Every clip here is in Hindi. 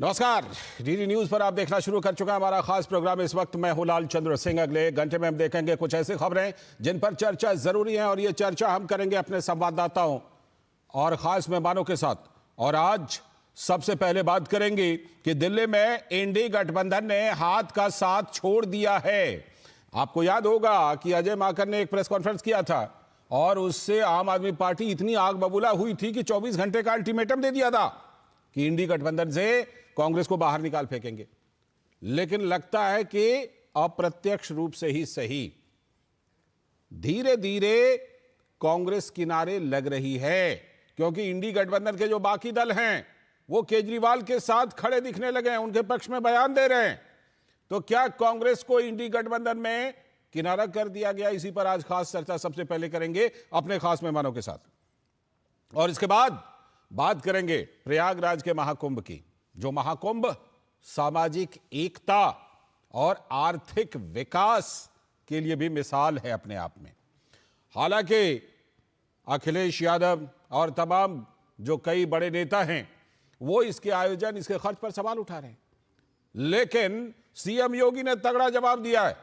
नमस्कार। डीडी न्यूज पर आप देखना शुरू कर चुका है हमारा खास प्रोग्राम। इस वक्त मैं हूं लाल चंद्र सिंह। अगले घंटे में हम देखेंगे कुछ ऐसी खबरें जिन पर चर्चा जरूरी है, और ये चर्चा हम करेंगे अपने संवाददाताओं और खास मेहमानों के साथ। और आज सबसे पहले बात करेंगे कि दिल्ली में इंडी गठबंधन ने हाथ का साथ छोड़ दिया है। आपको याद होगा कि अजय माकन ने एक प्रेस कॉन्फ्रेंस किया था और उससे आम आदमी पार्टी इतनी आग बबूला हुई थी कि 24 घंटे का अल्टीमेटम दे दिया था कि इंडी गठबंधन से कांग्रेस को बाहर निकाल फेंकेंगे। लेकिन लगता है कि अप्रत्यक्ष रूप से ही सही, धीरे धीरे कांग्रेस किनारे लग रही है, क्योंकि इंडी गठबंधन के जो बाकी दल हैं वो केजरीवाल के साथ खड़े दिखने लगे हैं, उनके पक्ष में बयान दे रहे हैं। तो क्या कांग्रेस को इंडी गठबंधन में किनारा कर दिया गया? इसी पर आज खास चर्चा सबसे पहले करेंगे अपने खास मेहमानों के साथ। और इसके बाद बात करेंगे प्रयागराज के महाकुंभ की, जो महाकुंभ सामाजिक एकता और आर्थिक विकास के लिए भी मिसाल है अपने आप में। हालांकि अखिलेश यादव और तमाम जो कई बड़े नेता हैं वो इसके आयोजन, इसके खर्च पर सवाल उठा रहे हैं, लेकिन सीएम योगी ने तगड़ा जवाब दिया है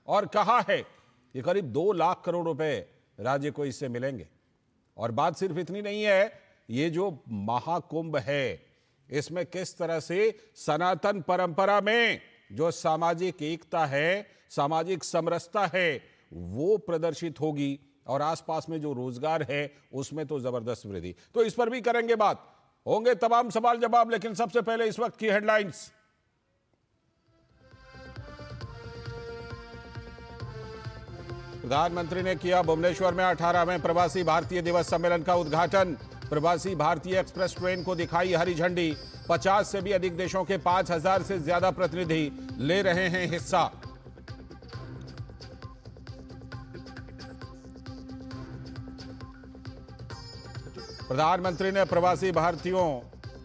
और कहा है कि करीब 2 लाख करोड़ रुपए राज्य को इससे मिलेंगे। और बात सिर्फ इतनी नहीं है, ये जो महाकुंभ है इसमें किस तरह से सनातन परंपरा में जो सामाजिक एकता है, सामाजिक समरसता है, वो प्रदर्शित होगी, और आसपास में जो रोजगार है उसमें तो जबरदस्त वृद्धि। तो इस पर भी करेंगे बात, होंगे तमाम सवाल जवाब। लेकिन सबसे पहले इस वक्त की हेडलाइंस। प्रधानमंत्री ने किया भुवनेश्वर में 18वें प्रवासी भारतीय दिवस सम्मेलन का उद्घाटन। प्रवासी भारतीय एक्सप्रेस ट्रेन को दिखाई हरी झंडी। 50 से भी अधिक देशों के 5000 से ज्यादा प्रतिनिधि ले रहे हैं हिस्सा। प्रधानमंत्री ने प्रवासी भारतीयों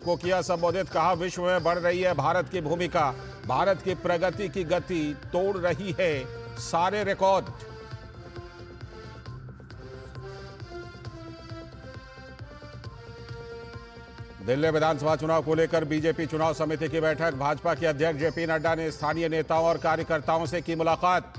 को किया संबोधित, कहा विश्व में बढ़ रही है भारत की भूमिका, भारत की प्रगति की गति तोड़ रही है सारे रिकॉर्ड। दिल्ली विधानसभा चुनाव को लेकर बीजेपी चुनाव समिति की बैठक। भाजपा के अध्यक्ष जेपी नड्डा ने स्थानीय नेताओं और कार्यकर्ताओं से की मुलाकात।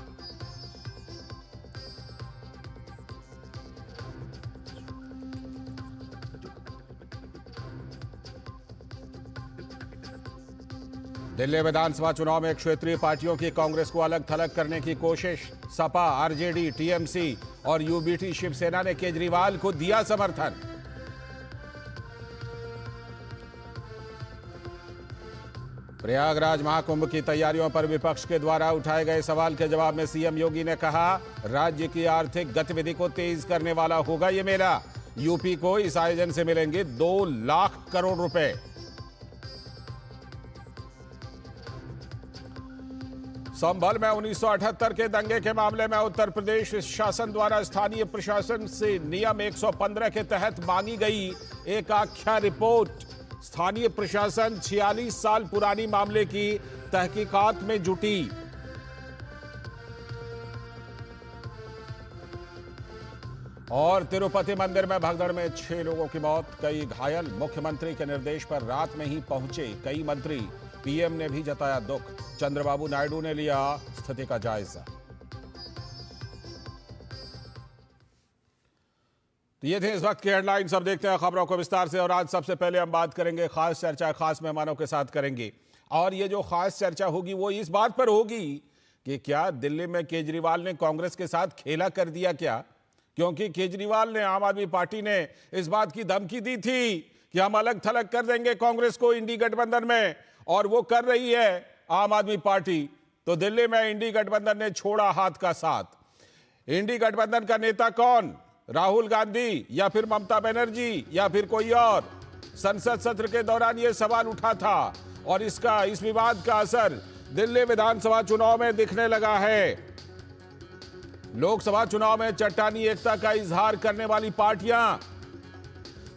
दिल्ली विधानसभा चुनाव में क्षेत्रीय पार्टियों की कांग्रेस को अलग थलग करने की कोशिश। सपा, आरजेडी, टीएमसी और यूबीटी शिवसेना ने केजरीवाल को दिया समर्थन। प्रयागराज महाकुंभ की तैयारियों पर विपक्ष के द्वारा उठाए गए सवाल के जवाब में सीएम योगी ने कहा, राज्य की आर्थिक गतिविधि को तेज करने वाला होगा ये मेला। यूपी को इस आयोजन से मिलेंगे 2 लाख करोड़ रुपए। संभल में 1978 के दंगे के मामले में उत्तर प्रदेश शासन द्वारा स्थानीय प्रशासन से नियम 115 के तहत मांगी गई एक आख्या रिपोर्ट। स्थानीय प्रशासन 46 साल पुरानी मामले की तहकीकात में जुटी। और तिरुपति मंदिर में भगदड़ में 6 लोगों की मौत, कई घायल। मुख्यमंत्री के निर्देश पर रात में ही पहुंचे कई मंत्री। पीएम ने भी जताया दुख। चंद्रबाबू नायडू ने लिया स्थिति का जायजा। ये थे इस वक्त की हेडलाइंस। अब देखते हैं खबरों को विस्तार से। और आज सबसे पहले हम बात करेंगे, खास चर्चा खास मेहमानों के साथ करेंगे। और ये जो खास चर्चा होगी वो इस बात पर होगी कि क्या दिल्ली में केजरीवाल ने कांग्रेस के साथ खेला कर दिया क्या? क्योंकि केजरीवाल ने, आम आदमी पार्टी ने इस बात की धमकी दी थी कि हम अलग थलग कर देंगे कांग्रेस को इंडी गठबंधन में, और वो कर रही है आम आदमी पार्टी। तो दिल्ली में इंडी गठबंधन ने छोड़ा हाथ का साथ। इंडी गठबंधन का नेता कौन? राहुल गांधी या फिर ममता बनर्जी या फिर कोई और? संसद सत्र के दौरान यह सवाल उठा था, और इस विवाद का असर दिल्ली विधानसभा चुनाव में दिखने लगा है। लोकसभा चुनाव में चट्टानी एकता का इजहार करने वाली पार्टियां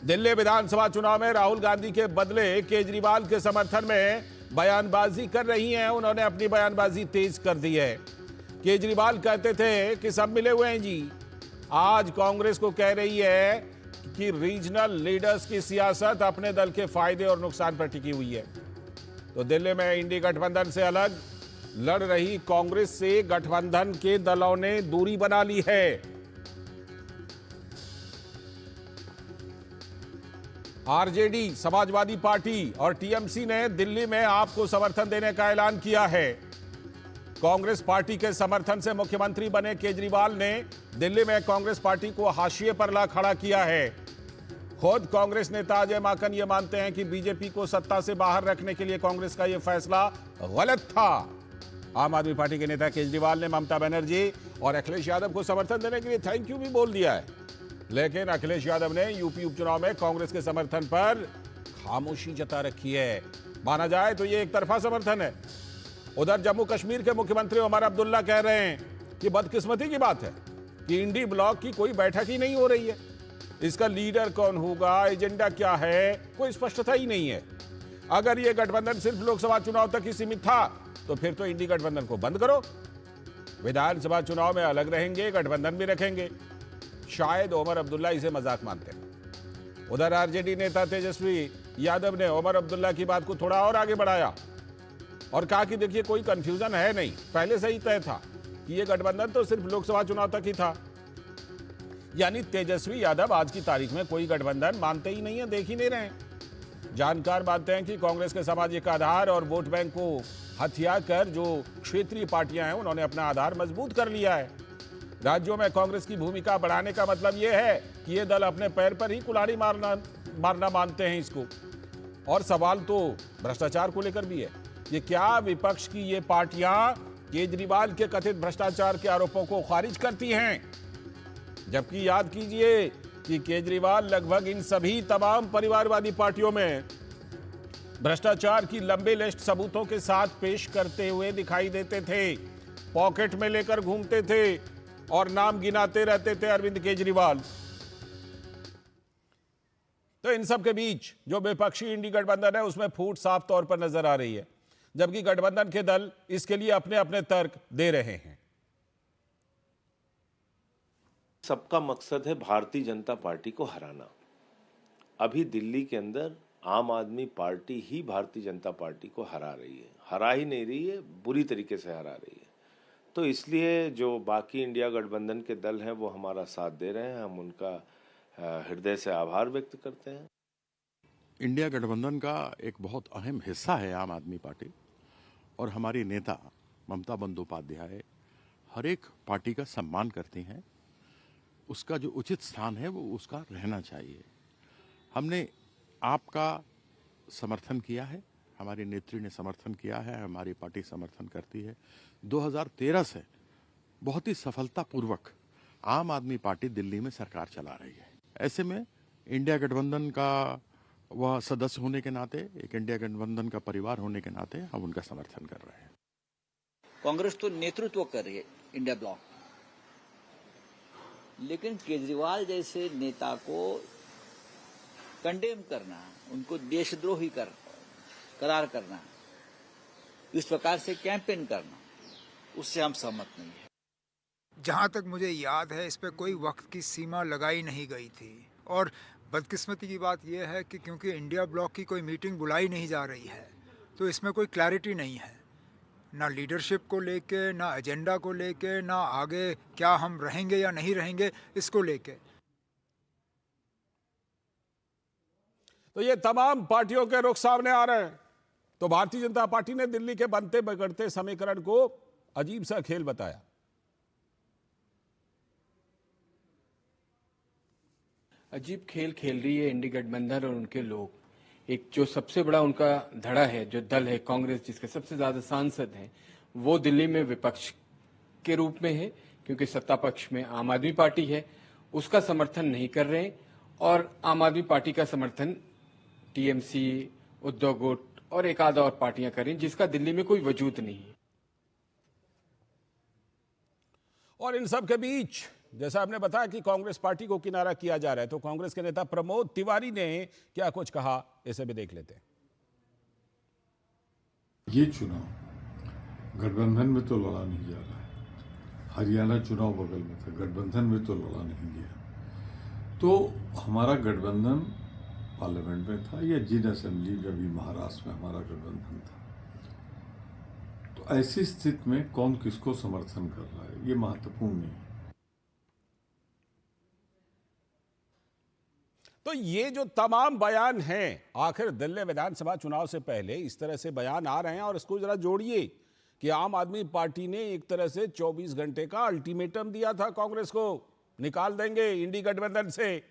दिल्ली विधानसभा चुनाव में राहुल गांधी के बदले केजरीवाल के समर्थन में बयानबाजी कर रही हैं। उन्होंने अपनी बयानबाजी तेज कर दी है। केजरीवाल कहते थे कि सब मिले हुए हैं जी, आज कांग्रेस को कह रही है कि रीजनल लीडर्स की सियासत अपने दल के फायदे और नुकसान पर टिकी हुई है। तो दिल्ली में इंडी गठबंधन से अलग लड़ रही कांग्रेस से गठबंधन के दलों ने दूरी बना ली है। आरजेडी, समाजवादी पार्टी और टीएमसी ने दिल्ली में आपको समर्थन देने का ऐलान किया है। कांग्रेस पार्टी के समर्थन से मुख्यमंत्री बने केजरीवाल ने दिल्ली में कांग्रेस पार्टी को हाशिए पर ला खड़ा किया है। खुद कांग्रेस नेता अजय माकन ये मानते हैं कि बीजेपी को सत्ता से बाहर रखने के लिए कांग्रेस का यह फैसला गलत था। आम आदमी पार्टी के नेता केजरीवाल ने ममता बनर्जी और अखिलेश यादव को समर्थन देने के लिए थैंक यू भी बोल दिया है, लेकिन अखिलेश यादव ने यूपी उपचुनाव में कांग्रेस के समर्थन पर खामोशी जता रखी है। माना जाए तो यह एक तरफा समर्थन है। उधर जम्मू कश्मीर के मुख्यमंत्री उमर अब्दुल्ला कह रहे हैं कि बदकिस्मती की बात है कि इंडी ब्लॉक की कोई बैठक ही नहीं हो रही है। इसका लीडर कौन होगा, एजेंडा क्या है, कोई स्पष्टता ही नहीं है। अगर यह गठबंधन सिर्फ लोकसभा चुनाव तक ही सीमित था तो फिर तो इंडी गठबंधन को बंद करो। विधानसभा चुनाव में अलग रहेंगे, गठबंधन भी रखेंगे। शायद उमर अब्दुल्ला इसे मजाक मानते हैं। उधर आरजेडी नेता तेजस्वी यादव ने उमर अब्दुल्ला की बात को थोड़ा और आगे बढ़ाया और कहा कि देखिए कोई कंफ्यूजन है नहीं, पहले से ही तय था कि यह गठबंधन तो सिर्फ लोकसभा चुनाव तक ही था। यानी तेजस्वी यादव आज की तारीख में कोई गठबंधन मानते ही नहीं है, देख ही नहीं रहे। जानकार मानते हैं कि कांग्रेस के सामाजिक आधार और वोट बैंक को हथिया कर जो क्षेत्रीय पार्टियां हैं उन्होंने अपना आधार मजबूत कर लिया है। राज्यों में कांग्रेस की भूमिका बढ़ाने का मतलब यह है कि ये दल अपने पैर पर ही कुल्हाड़ी मारना मानते हैं इसको। और सवाल तो भ्रष्टाचार को लेकर भी है। ये क्या विपक्ष की ये पार्टियां केजरीवाल के कथित भ्रष्टाचार के आरोपों को खारिज करती हैं, जबकि याद कीजिए कि केजरीवाल लगभग इन सभी तमाम परिवारवादी पार्टियों में भ्रष्टाचार की लंबे लिस्ट सबूतों के साथ पेश करते हुए दिखाई देते थे। पॉकेट में लेकर घूमते थे और नाम गिनाते रहते थे अरविंद केजरीवाल। तो इन सब के बीच जो विपक्षी इंडी गठबंधन है उसमें फूट साफ तौर पर नजर आ रही है, जबकि गठबंधन के दल इसके लिए अपने अपने तर्क दे रहे हैं। सबका मकसद है भारतीय जनता पार्टी को हराना। अभी दिल्ली के अंदर आम आदमी पार्टी ही भारतीय जनता पार्टी को हरा रही है, हरा ही नहीं रही है, बुरी तरीके से हरा रही है। तो इसलिए जो बाकी इंडिया गठबंधन के दल हैं वो हमारा साथ दे रहे हैं, हम उनका हृदय से आभार व्यक्त करते हैं। इंडिया गठबंधन का एक बहुत अहम हिस्सा है आम आदमी पार्टी, और हमारी नेता ममता बंदोपाध्याय हर एक पार्टी का सम्मान करती हैं। उसका जो उचित स्थान है वो उसका रहना चाहिए। हमने आपका समर्थन किया है, हमारी नेत्री ने समर्थन किया है, हमारी पार्टी समर्थन करती है। 2013 से बहुत ही सफलतापूर्वक आम आदमी पार्टी दिल्ली में सरकार चला रही है। ऐसे में इंडिया गठबंधन का वह सदस्य होने के नाते, एक इंडिया गठबंधन का परिवार होने के नाते हम उनका समर्थन कर रहे हैं। कांग्रेस तो नेतृत्व कर रही है इंडिया ब्लॉक, लेकिन केजरीवाल जैसे नेता को कंडेम करना, उनको देशद्रोही करार करना, इस प्रकार से कैंपेन करना, उससे हम सहमत नहीं है। जहाँ तक मुझे याद है इस पे कोई वक्त की सीमा लगाई नहीं गई थी, और बदकिस्मती की बात यह है कि क्योंकि इंडिया ब्लॉक की कोई मीटिंग बुलाई नहीं जा रही है तो इसमें कोई क्लैरिटी नहीं है, ना लीडरशिप को लेके, ना एजेंडा को लेके, ना आगे क्या हम रहेंगे या नहीं रहेंगे इसको लेके। तो ये तमाम पार्टियों के रुख सामने आ रहे हैं। तो भारतीय जनता पार्टी ने दिल्ली के बनते बिगड़ते समीकरण को अजीब सा खेल बताया। अजीब खेल खेल रही है इंडी गठबंधन और उनके लोग। एक जो सबसे बड़ा उनका धड़ा है, जो दल है कांग्रेस, जिसके सबसे ज्यादा सांसद हैं, वो दिल्ली में विपक्ष के रूप में है, क्योंकि सत्ता पक्ष में आम आदमी पार्टी है, उसका समर्थन नहीं कर रहे हैं। और आम आदमी पार्टी का समर्थन टीएमसी, उद्धव गुट और एक आधा और पार्टियां कर रही हैं, जिसका दिल्ली में कोई वजूद नहीं है। और इन सब के बीच जैसा आपने बताया कि कांग्रेस पार्टी को किनारा किया जा रहा है, तो कांग्रेस के नेता प्रमोद तिवारी ने क्या कुछ कहा, इसे भी देख लेते हैं। ये चुनाव गठबंधन में तो लड़ा नहीं जा रहा है। हरियाणा चुनाव बगल में था, गठबंधन में तो लड़ा नहीं गया। तो हमारा गठबंधन पार्लियामेंट में था या जिन असेंबली में, अभी महाराष्ट्र में हमारा गठबंधन था, ऐसी स्थिति में कौन किसको समर्थन कर रहा है ये महत्वपूर्ण नहीं है। तो ये जो तमाम बयान हैं, आखिर दिल्ली विधानसभा चुनाव से पहले इस तरह से बयान आ रहे हैं, और इसको जरा जोड़िए कि आम आदमी पार्टी ने एक तरह से 24 घंटे का अल्टीमेटम दिया था कांग्रेस को, निकाल देंगे इंडी गठबंधन से।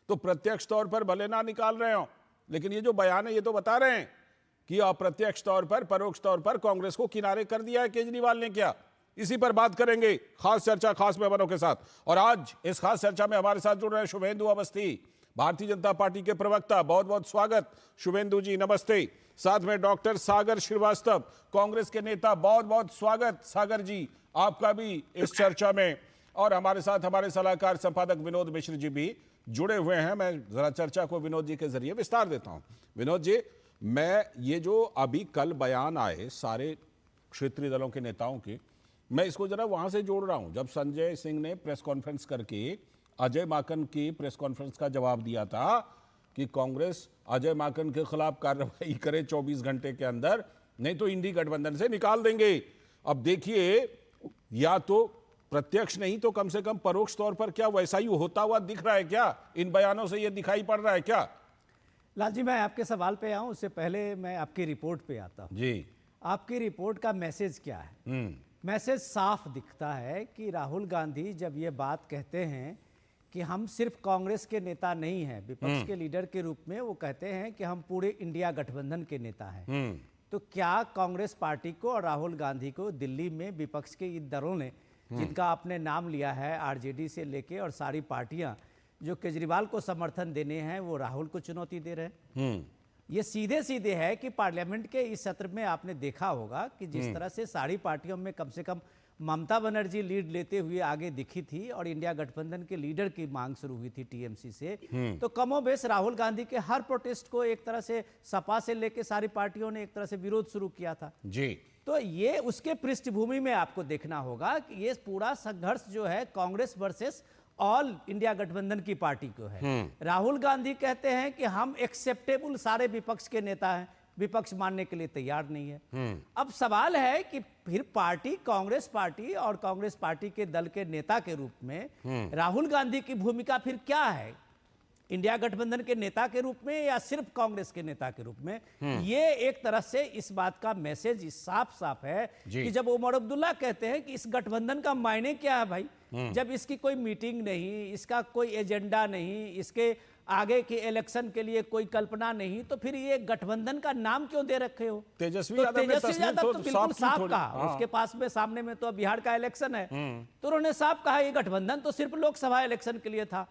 तो प्रत्यक्ष तौर पर भले ना निकाल रहे हो, लेकिन ये जो बयान है ये तो बता रहे हैं कि अप्रत्यक्ष तौर पर, परोक्ष तौर पर कांग्रेस को किनारे कर दिया है केजरीवाल ने। क्या इसी पर बात करेंगे, खास चर्चा खास मेहमानों के साथ। और आज इस खास चर्चा में हमारे साथ जुड़ रहे हैं शुभेंदु अवस्थी, भारतीय जनता पार्टी के प्रवक्ता। बहुत बहुत स्वागत शुभेंदु जी, नमस्ते। साथ में डॉक्टर सागर श्रीवास्तव, कांग्रेस के नेता, बहुत बहुत स्वागत सागर जी आपका भी इस चर्चा में। और हमारे साथ हमारे सलाहकार संपादक विनोद मिश्र जी भी जुड़े हुए हैं। मैं जरा चर्चा को विनोद जी के जरिए विस्तार देता हूं। विनोद जी, मैं ये जो अभी कल बयान आए सारे क्षेत्रीय दलों के नेताओं के, मैं इसको जरा वहां से जोड़ रहा हूं। जब संजय सिंह ने प्रेस कॉन्फ्रेंस करके अजय माकन की प्रेस कॉन्फ्रेंस का जवाब दिया था कि कांग्रेस अजय माकन के खिलाफ कार्रवाई करे 24 घंटे के अंदर, नहीं तो इंडी गठबंधन से निकाल देंगे। अब देखिए, या तो प्रत्यक्ष नहीं तो कम से कम परोक्ष तौर पर क्या वैसा ही होता हुआ दिख रहा है क्या? इन बयानों से यह दिखाई पड़ रहा है क्या? लाल जी, मैं आपके सवाल पे आऊं उससे पहले मैं आपकी रिपोर्ट पे आता हूं। जी, आपकी रिपोर्ट का मैसेज क्या है? मैसेज साफ दिखता है कि राहुल गांधी जब ये बात कहते हैं कि हम सिर्फ कांग्रेस के नेता नहीं हैं, विपक्ष के लीडर के रूप में वो कहते हैं कि हम पूरे इंडिया गठबंधन के नेता हैं। तो क्या कांग्रेस पार्टी को और राहुल गांधी को दिल्ली में विपक्ष के इन दलों ने, जिनका आपने नाम लिया है, आरजेडी से लेके और सारी पार्टियां जो केजरीवाल को समर्थन देने हैं, वो राहुल को चुनौती दे रहे हैं? ये सीधे सीधे है कि पार्लियामेंट के इस सत्र में आपने देखा होगा कि जिस तरह से सारी पार्टियों में कम से कम ममता बनर्जी लीड लेते हुए आगे दिखी थी और इंडिया गठबंधन के लीडर की मांग शुरू हुई थी टीएमसी से, तो कमोबेश राहुल गांधी के हर प्रोटेस्ट को एक तरह से सपा से लेके सारी पार्टियों ने एक तरह से विरोध शुरू किया था जी। तो ये उसके पृष्ठभूमि में आपको देखना होगा कि ये पूरा संघर्ष जो है कांग्रेस वर्सेस ऑल इंडिया गठबंधन की पार्टी को है। राहुल गांधी कहते हैं कि हम एक्सेप्टेबल सारे विपक्ष के नेता हैं, विपक्ष मानने के लिए तैयार नहीं है। अब सवाल है कि फिर पार्टी, कांग्रेस पार्टी और कांग्रेस पार्टी के दल के नेता के रूप में राहुल गांधी की भूमिका फिर क्या है? इंडिया गठबंधन के नेता के रूप में या सिर्फ कांग्रेस के नेता के रूप में? ये एक तरह से इस बात का मैसेज साफ साफ है कि जब उमर अब्दुल्ला कहते हैं कि इस गठबंधन का मायने क्या है भाई, जब इसकी कोई मीटिंग नहीं, इसका कोई एजेंडा नहीं, इसके आगे के इलेक्शन के लिए कोई कल्पना नहीं, तो फिर ये गठबंधन का नाम क्यों दे रखे हो? तेजस्वी तो यादव तो बिल्कुल साफ कहा। उसके पास में सामने में तो बिहार का इलेक्शन है, तो उन्होंने साफ कहा ये गठबंधन तो सिर्फ लोकसभा इलेक्शन के लिए था।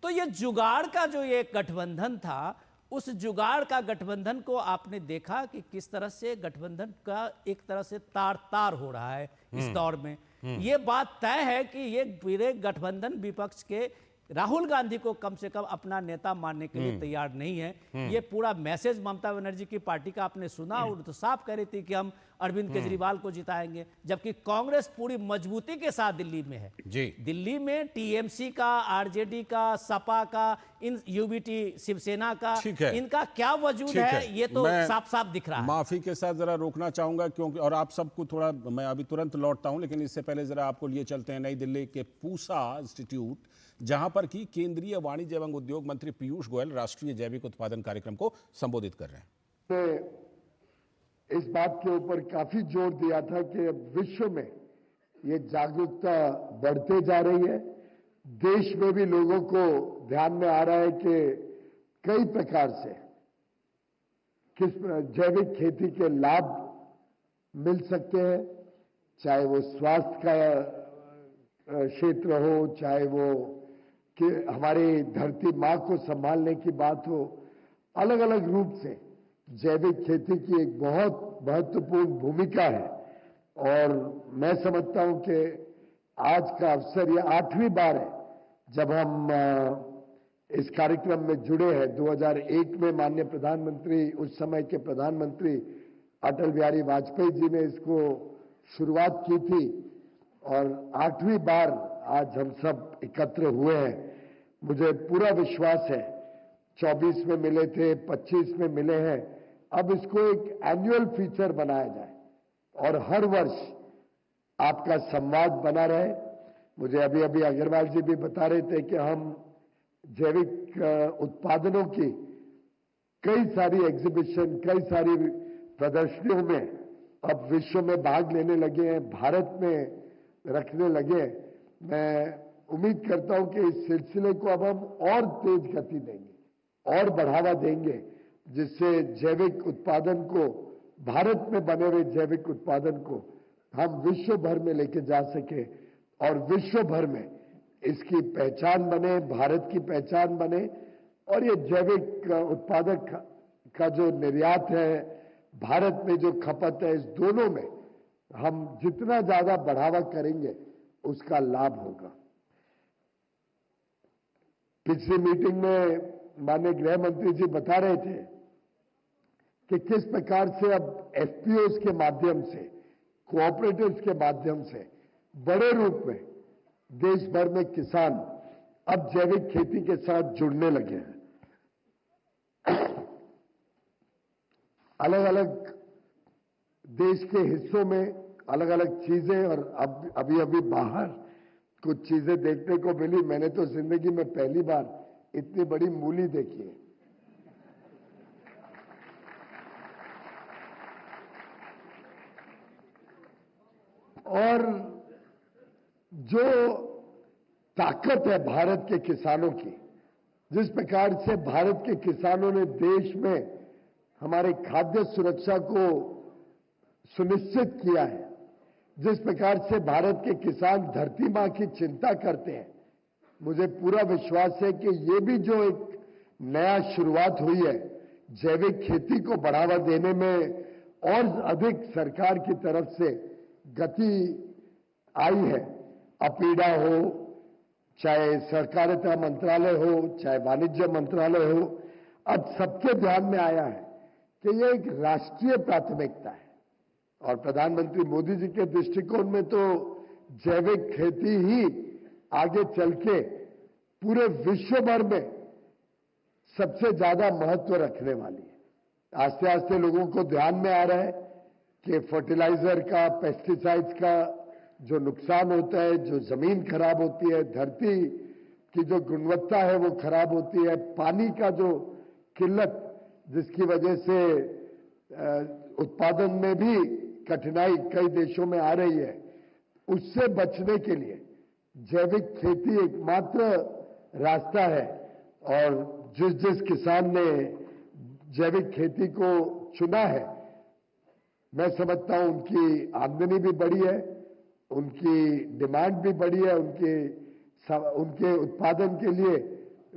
तो ये जुगाड़ का जो ये गठबंधन था, उस जुगाड़ का गठबंधन को आपने देखा कि किस तरह से गठबंधन का एक तरह से तार तार हो रहा है इस दौर में। ये बात तय है कि ये पूरे गठबंधन विपक्ष के राहुल गांधी को कम से कम अपना नेता मानने के लिए तैयार नहीं है। ये पूरा मैसेज ममता बनर्जी की पार्टी का आपने सुना, और तो साफ कह रही थी कि हम अरविंद केजरीवाल को जिताएंगे, जबकि कांग्रेस पूरी मजबूती के साथ दिल्ली में है जी। दिल्ली में टीएमसी का, आरजेडी का, सपा का, इन यूबीटी शिवसेना का, इनका क्या वजूद है ये तो साफ साफ दिख रहा है। माफी के साथ जरा रोकना चाहूंगा क्योंकि, और आप सबको थोड़ा, मैं अभी तुरंत लौटता हूं, लेकिन इससे पहले जरा आपको लिए चलते हैं नई दिल्ली के पूसा इंस्टीट्यूट, जहां पर की केंद्रीय वाणिज्य एवं उद्योग मंत्री पीयूष गोयल राष्ट्रीय जैविक उत्पादन कार्यक्रम को संबोधित कर रहे हैं। इस बात के ऊपर काफी जोर दिया था कि विश्व में ये जागरूकता बढ़ते जा रही है, देश में भी लोगों को ध्यान में आ रहा है कि कई प्रकार से किस जैविक खेती के लाभ मिल सकते हैं, चाहे वो स्वास्थ्य का क्षेत्र हो, चाहे वो कि हमारी धरती माँ को संभालने की बात हो। अलग अलग रूप से जैविक खेती की एक बहुत महत्वपूर्ण भूमिका है, और मैं समझता हूं कि आज का अवसर ये 8वीं बार है जब हम इस कार्यक्रम में जुड़े हैं। 2001 में माननीय प्रधानमंत्री, उस समय के प्रधानमंत्री अटल बिहारी वाजपेयी जी ने इसको शुरुआत की थी, और 8वीं बार आज हम सब एकत्र हुए हैं। मुझे पूरा विश्वास है, 24 में मिले थे, 25 में मिले हैं, अब इसको एक एनुअल फीचर बनाया जाए, और हर वर्ष आपका संवाद बना रहे। मुझे अभी अभी अग्रवाल जी भी बता रहे थे कि हम जैविक उत्पादनों की कई सारी एग्जीबिशन, कई सारी प्रदर्शनियों में अब विश्व में भाग लेने लगे हैं, भारत में रखने लगे हैं। मैं उम्मीद करता हूं कि इस सिलसिले को अब हम और तेज गति देंगे और बढ़ावा देंगे, जिससे जैविक उत्पादन को, भारत में बने हुए जैविक उत्पादन को हम विश्व भर में लेके जा सके और विश्व भर में इसकी पहचान बने, भारत की पहचान बने। और ये जैविक उत्पादक का जो निर्यात है, भारत में जो खपत है, इस दोनों में हम जितना ज्यादा बढ़ावा करेंगे उसका लाभ होगा। पिछली मीटिंग में माननीय गृह मंत्री जी बता रहे थे कि किस प्रकार से अब एफपीओज के माध्यम से, कोऑपरेटिव्स के माध्यम से बड़े रूप में देश भर में किसान अब जैविक खेती के साथ जुड़ने लगे हैं। अलग अलग देश के हिस्सों में अलग अलग चीजें, और अभी बाहर कुछ चीजें देखने को मिली। मैंने तो जिंदगी में पहली बार इतनी बड़ी मूली देखी है। और जो ताकत है भारत के किसानों की, जिस प्रकार से भारत के किसानों ने देश में हमारे खाद्य सुरक्षा को सुनिश्चित किया है, जिस प्रकार से भारत के किसान धरती मां की चिंता करते हैं, मुझे पूरा विश्वास है कि ये भी जो एक नया शुरुआत हुई है जैविक खेती को बढ़ावा देने में, और अधिक सरकार की तरफ से गति आई है। अपीडा हो, चाहे सहकारिता मंत्रालय हो, चाहे वाणिज्य मंत्रालय हो, अब सबके ध्यान में आया है कि यह एक राष्ट्रीय प्राथमिकता है। और प्रधानमंत्री मोदी जी के दृष्टिकोण में तो जैविक खेती ही आगे चल के पूरे विश्व भर में सबसे ज्यादा महत्व रखने वाली है। आस्ते आस्ते लोगों को ध्यान में आ रहा है कि फर्टिलाइजर का, पेस्टिसाइड्स का जो नुकसान होता है, जो जमीन खराब होती है, धरती की जो गुणवत्ता है वो खराब होती है, पानी का जो किल्लत जिसकी वजह से उत्पादन में भी कठिनाई कई देशों में आ रही है, उससे बचने के लिए जैविक खेती एकमात्र रास्ता है। और जिस किसान ने जैविक खेती को चुना है, मैं समझता हूं उनकी आमदनी भी बढ़ी है, उनकी डिमांड भी बढ़ी है, उनके उत्पादन के लिए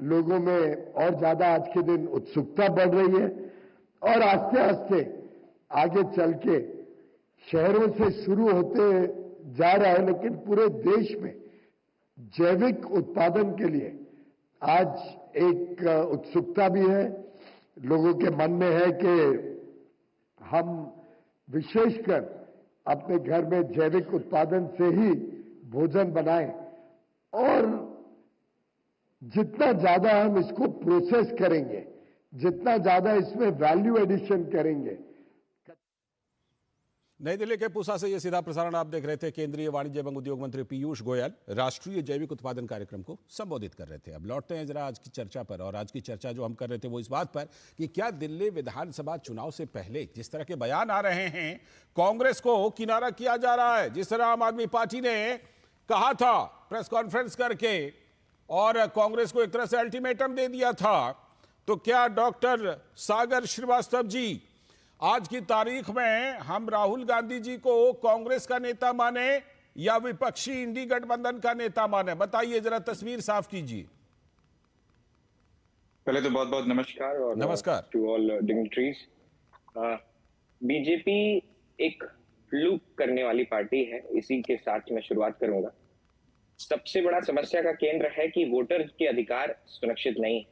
लोगों में और ज्यादा आज के दिन उत्सुकता बढ़ रही है। और आस्ते आस्ते आगे चल के शहरों से शुरू होते जा रहा है, लेकिन पूरे देश में जैविक उत्पादन के लिए आज एक उत्सुकता भी है। लोगों के मन में है कि हम विशेषकर अपने घर में जैविक उत्पादन से ही भोजन बनाएं, और जितना ज्यादा हम इसको प्रोसेस करेंगे, जितना ज्यादा इसमें वैल्यू एडिशन करेंगे। नई दिल्ली के पूसा से ये सीधा प्रसारण आप देख रहे थे। केंद्रीय वाणिज्य एवं उद्योग मंत्री पीयूष गोयल राष्ट्रीय जैविक उत्पादन कार्यक्रम को संबोधित कर रहे थे। अब लौटते हैं जरा आज की चर्चा पर, और आज की चर्चा जो हम कर रहे थे वो इस बात पर कि क्या दिल्ली विधानसभा चुनाव से पहले जिस तरह के बयान आ रहे हैं, कांग्रेस को किनारा किया जा रहा है। जिस तरह आम आदमी पार्टी ने कहा था प्रेस कॉन्फ्रेंस करके, और कांग्रेस को एक तरह से अल्टीमेटम दे दिया था, तो क्या डॉक्टर सागर श्रीवास्तव जी, आज की तारीख में हम राहुल गांधी जी को कांग्रेस का नेता माने या विपक्षी इंडी गठबंधन का नेता माने? बताइए, जरा तस्वीर साफ कीजिए। पहले तो बहुत बहुत नमस्कार, और नमस्कार टू ऑल डिग्निटरीज। बीजेपी एक फ्लूक करने वाली पार्टी है, इसी के साथ मैं शुरुआत करूंगा। सबसे बड़ा समस्या का केंद्र है कि वोटर के अधिकार सुरक्षित नहीं।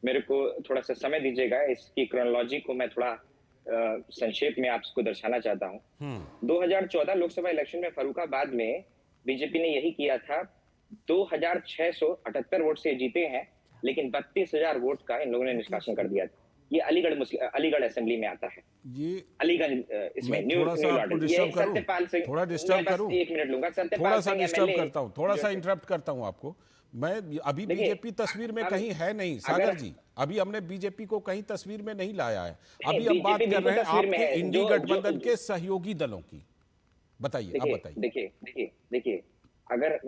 मेरे को थोड़ा सा समय दीजिएगा, इसकी क्रोनोलॉजी को मैं थोड़ा संक्षेप में आपको दर्शाना चाहता हूं। 2014 लोकसभा इलेक्शन में फर्रुखाबाद में बीजेपी ने यही किया था। 2678 वोट से जीते हैं, लेकिन 32,000 वोट का इन लोगों ने निष्कासन कर दिया था। ये अलीगढ़ असेंबली में आता है, ये अलीगंज इसमें मैं न्यू थोड़ा सा आपको नॉर्डर। डिस्टर्ब ये करूं, सत्यपाल सिंह, थोड़ा डिस्टर्ब मैं बस करूं, 1 मिनट लूंगा। थोड़ा सत्यपाल सा सिंह डिस्टर्ब एमएलए करता हूं, थोड़ा सा इंटरप्ट करता हूं आपको। मैं अभी देखिए, बीजेपी तस्वीर में कहीं है नहीं सागर जी, अभी हमने बीजेपी को कहीं तस्वीर में नहीं लाया है। अभी हम बात कर रहे हैं आपके इंडी गठबंधन के सहयोगी दलों की। बताइए, आप बताइए। देखिए, अगर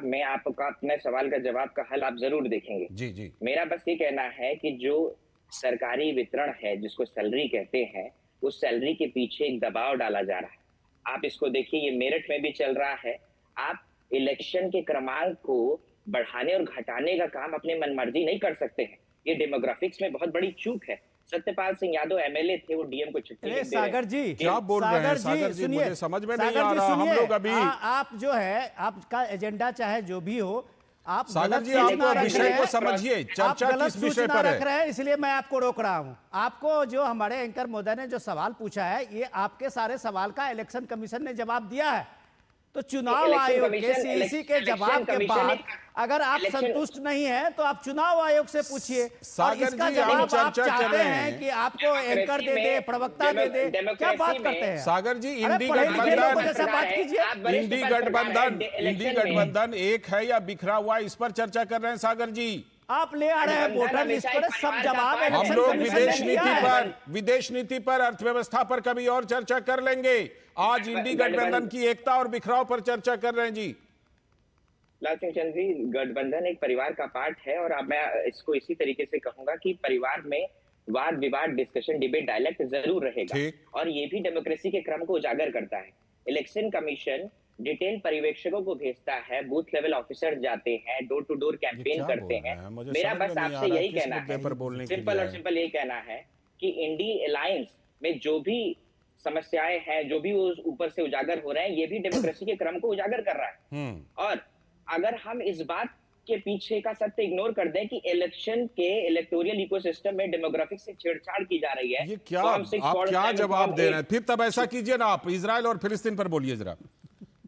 मैं आपका अपने सवाल का जवाब का हल आप जरूर देखेंगे। जी जी। मेरा बस ये कहना है कि जो सरकारी वितरण है, जिसको सैलरी कहते हैं, उस सैलरी के पीछे एक दबाव डाला जा रहा है। आप इसको देखिए, ये मेरठ में भी चल रहा है। आप इलेक्शन के क्रमांक को बढ़ाने और घटाने का काम अपने मनमर्जी नहीं कर सकते हैं। ये डेमोग्राफिक्स में बहुत बड़ी चूक है। सत्यपाल सिंह यादव एमएलए थे, वो डीएम को चिट्ठी लिख दे रहे हैं। सागर जी, क्या बोल रहे हैं सागर जी? मुझे समझ में नहीं आ रहा। हम लोग अभी आप जो है, आपका एजेंडा चाहे जो भी हो, आप सागर जी आप विषय को समझिए, चर्चा किस विषय पर रख रहे हैं, इसलिए मैं आपको रोक रहा हूं। आपको जो हमारे एंकर महोदय ने जो सवाल पूछा है, ये आपके सारे सवाल का इलेक्शन कमीशन ने जवाब दिया है। तो चुनाव आयोग के सीईसी के जवाब के बाद अगर आप संतुष्ट नहीं है तो आप चुनाव आयोग से पूछिए, और इसका जवाब आप चाहते हैं कि आपको एंकर दे दे, प्रवक्ता दे दे, क्या बात करते हैं सागर जी? इंडी गठबंधन एक है या बिखरा हुआ, इस पर चर्चा कर रहे हैं सागर जी। आप ले आ रहे हैं वोटर लिस्ट पर सब जवाब। हम लोग विदेश नीति पर, अर्थव्यवस्था पर कभी और चर्चा कर लेंगे। आज इंडी गठबंधन की एकता और बिखराव पर चर्चा कर रहे हैं जी। लाल सिंह चंद जी, गठबंधन एक परिवार का पार्ट है, और अब मैं इसको इसी तरीके से कहूंगा कि परिवार में वाद विवाद, डिस्कशन, डिबेट, डायलेक्ट जरूर रहेगा, और ये भी डेमोक्रेसी के क्रम को उजागर करता है। इलेक्शन कमीशन डिटेल पर्यवेक्षकों को भेजता है, बूथ लेवल ऑफिसर जाते हैं, डोर टू डोर कैंपेन करते हैं। मेरा बस आपसे यही कहना है, सिंपल यही कहना है कि इंडी अलायंस में जो भी समस्याएं हैं, जो भी ऊपर से उजागर हो रहे हैं, ये भी डेमोक्रेसी के क्रम को उजागर कर रहा है। और अगर हम इस बात के पीछे का सत्य इग्नोर कर दें कि इलेक्शन के इलेक्टोरियल इकोसिस्टम में डेमोग्राफिक से छेड़छाड़ की जा रही है, ये क्या आप क्या जवाब दे रहे हैं? फिर तब ऐसा कीजिए ना, आप इजराइल और फिलिस्तीन पर बोलिए जरा।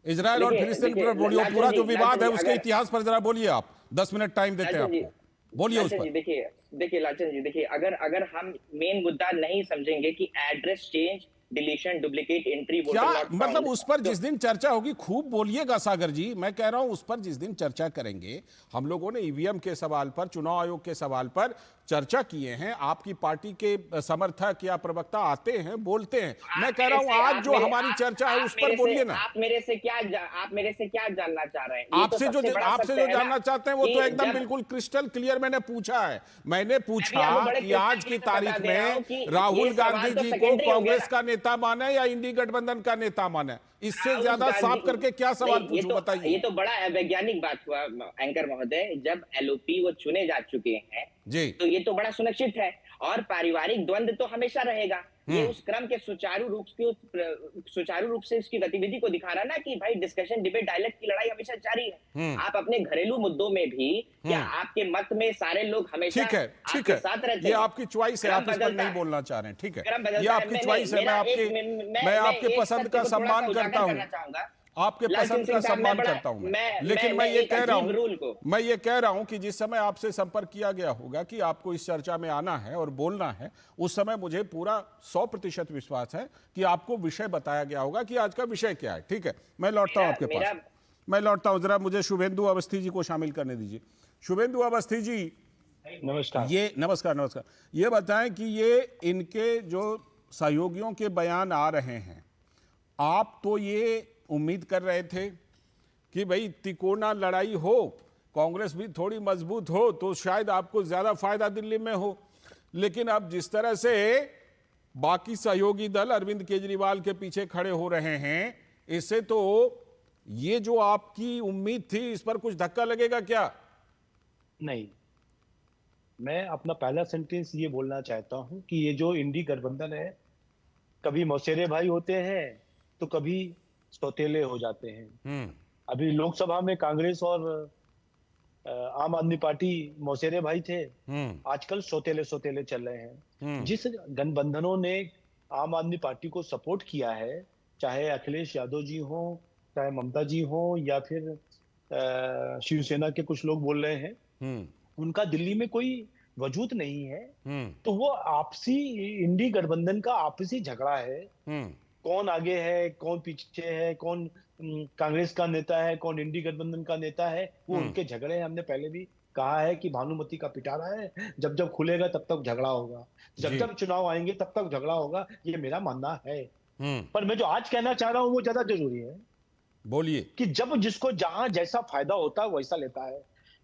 इजराइल और फिलिस्तीन पर बोलिए, पूरा जो विवाद है उसके इतिहास पर जरा बोलिए। आप 10 मिनट टाइम देते हैं आपको, बोलिए उस पर। देखिए लालचंद जी, देखिए अगर हम मेन मुद्दा नहीं समझेंगे कि address change, deletion, duplicate entry, क्या मतलब उस पर जिस दिन चर्चा होगी खूब बोलिएगा सागर जी। मैं कह रहा हूं उस पर जिस दिन चर्चा करेंगे, हम लोगों ने ईवीएम के सवाल पर, चुनाव आयोग के सवाल पर चर्चा किए हैं। आपकी पार्टी के समर्थक या प्रवक्ता आते हैं, बोलते हैं। मैं कह रहा हूं आज जो हमारी चर्चा है उस पर बोलिए ना। आप मेरे से क्या जानना चाह रहे हैं? आपसे जो जानना चाहते हैं वो तो एकदम बिल्कुल क्रिस्टल क्लियर मैंने पूछा है। मैंने पूछा कि आज की तारीख में राहुल गांधी जी को कांग्रेस का नेता माने या इंडी गठबंधन का नेता माने? इससे ज्यादा साफ करके क्या सवाल पूछूं, बताइए। ये तो बड़ा वैज्ञानिक बात हुआ एंकर महोदय, जब एलओपी वो चुने जा चुके हैं जी, तो ये तो बड़ा सुनिश्चित है। और पारिवारिक द्वंद्व तो हमेशा रहेगा। ये उस क्रम के सुचारू रूप से इसकी गतिविधि को दिखा रहा ना कि भाई डिस्कशन, डिबेट, डायलॉग की लड़ाई हमेशा जारी है। आप अपने घरेलू मुद्दों में भी क्या आपके मत में सारे लोग हमेशा ठीक है साथ रहते हैं? ये आपकी चॉइस है, आप इस पर नहीं बोलना चाह रहे हैं, ठीक है, ये आपकी चॉइस है। मैं आपके पसंद का सम्मान करता हूँ, आपके पसंद का सम्मान करता हूं मैं, लेकिन मैं ये कह रहा हूं कि जिस समय आपसे संपर्क किया गया होगा कि आपको इस चर्चा में आना है और बोलना है, उस समय मुझे पूरा 100% विश्वास है कि आपको विषय बताया गया होगा कि आज का विषय क्या है। ठीक है, मैं लौटता हूं आपके पास, मैं लौटता हूं। जरा मुझे शुभेंदु अवस्थी जी को शामिल करने दीजिए। शुभेंदु अवस्थी जी, नमस्कार। नमस्कार। ये बताएं कि ये इनके जो सहयोगियों के बयान आ रहे हैं, आप तो ये उम्मीद कर रहे थे कि भाई तिकोना लड़ाई हो, कांग्रेस भी थोड़ी मजबूत हो तो शायद आपको ज्यादा फायदा दिल्ली में हो, लेकिन अब जिस तरह से बाकी सहयोगी दल अरविंद केजरीवाल के पीछे खड़े हो रहे हैं, इससे तो ये जो आपकी उम्मीद थी इस पर कुछ धक्का लगेगा क्या? नहीं, मैं अपना पहला सेंटेंस ये बोलना चाहता हूं कि ये जो इंडी गठबंधन है, कभी मौसेरे भाई होते हैं तो कभी सौतेले हो जाते हैं। अभी लोकसभा में कांग्रेस और आम आदमी पार्टी मौसेरे भाई थे, आजकल सौतेले चल रहे हैं। जिस गठबंधनों ने आम आदमी पार्टी को सपोर्ट किया है, चाहे अखिलेश यादव जी हो, चाहे ममता जी हो, या फिर शिवसेना के कुछ लोग बोल रहे हैं, उनका दिल्ली में कोई वजूद नहीं है, तो वो आपसी इंडी गठबंधन का आपसी झगड़ा है। कौन आगे है, कौन पीछे है, कौन कांग्रेस का नेता है, कौन इंडी गठबंधन का नेता है, वो उनके झगड़े हैं। हमने पहले भी कहा है कि भानुमति का पिटारा है, जब जब खुलेगा तब तक झगड़ा होगा, जब जब चुनाव आएंगे तब तक झगड़ा होगा, ये मेरा मानना है। पर मैं जो आज कहना चाह रहा हूं वो ज्यादा जरूरी है। बोलिए। कि जब जिसको जहां जैसा फायदा होता है वैसा लेता है।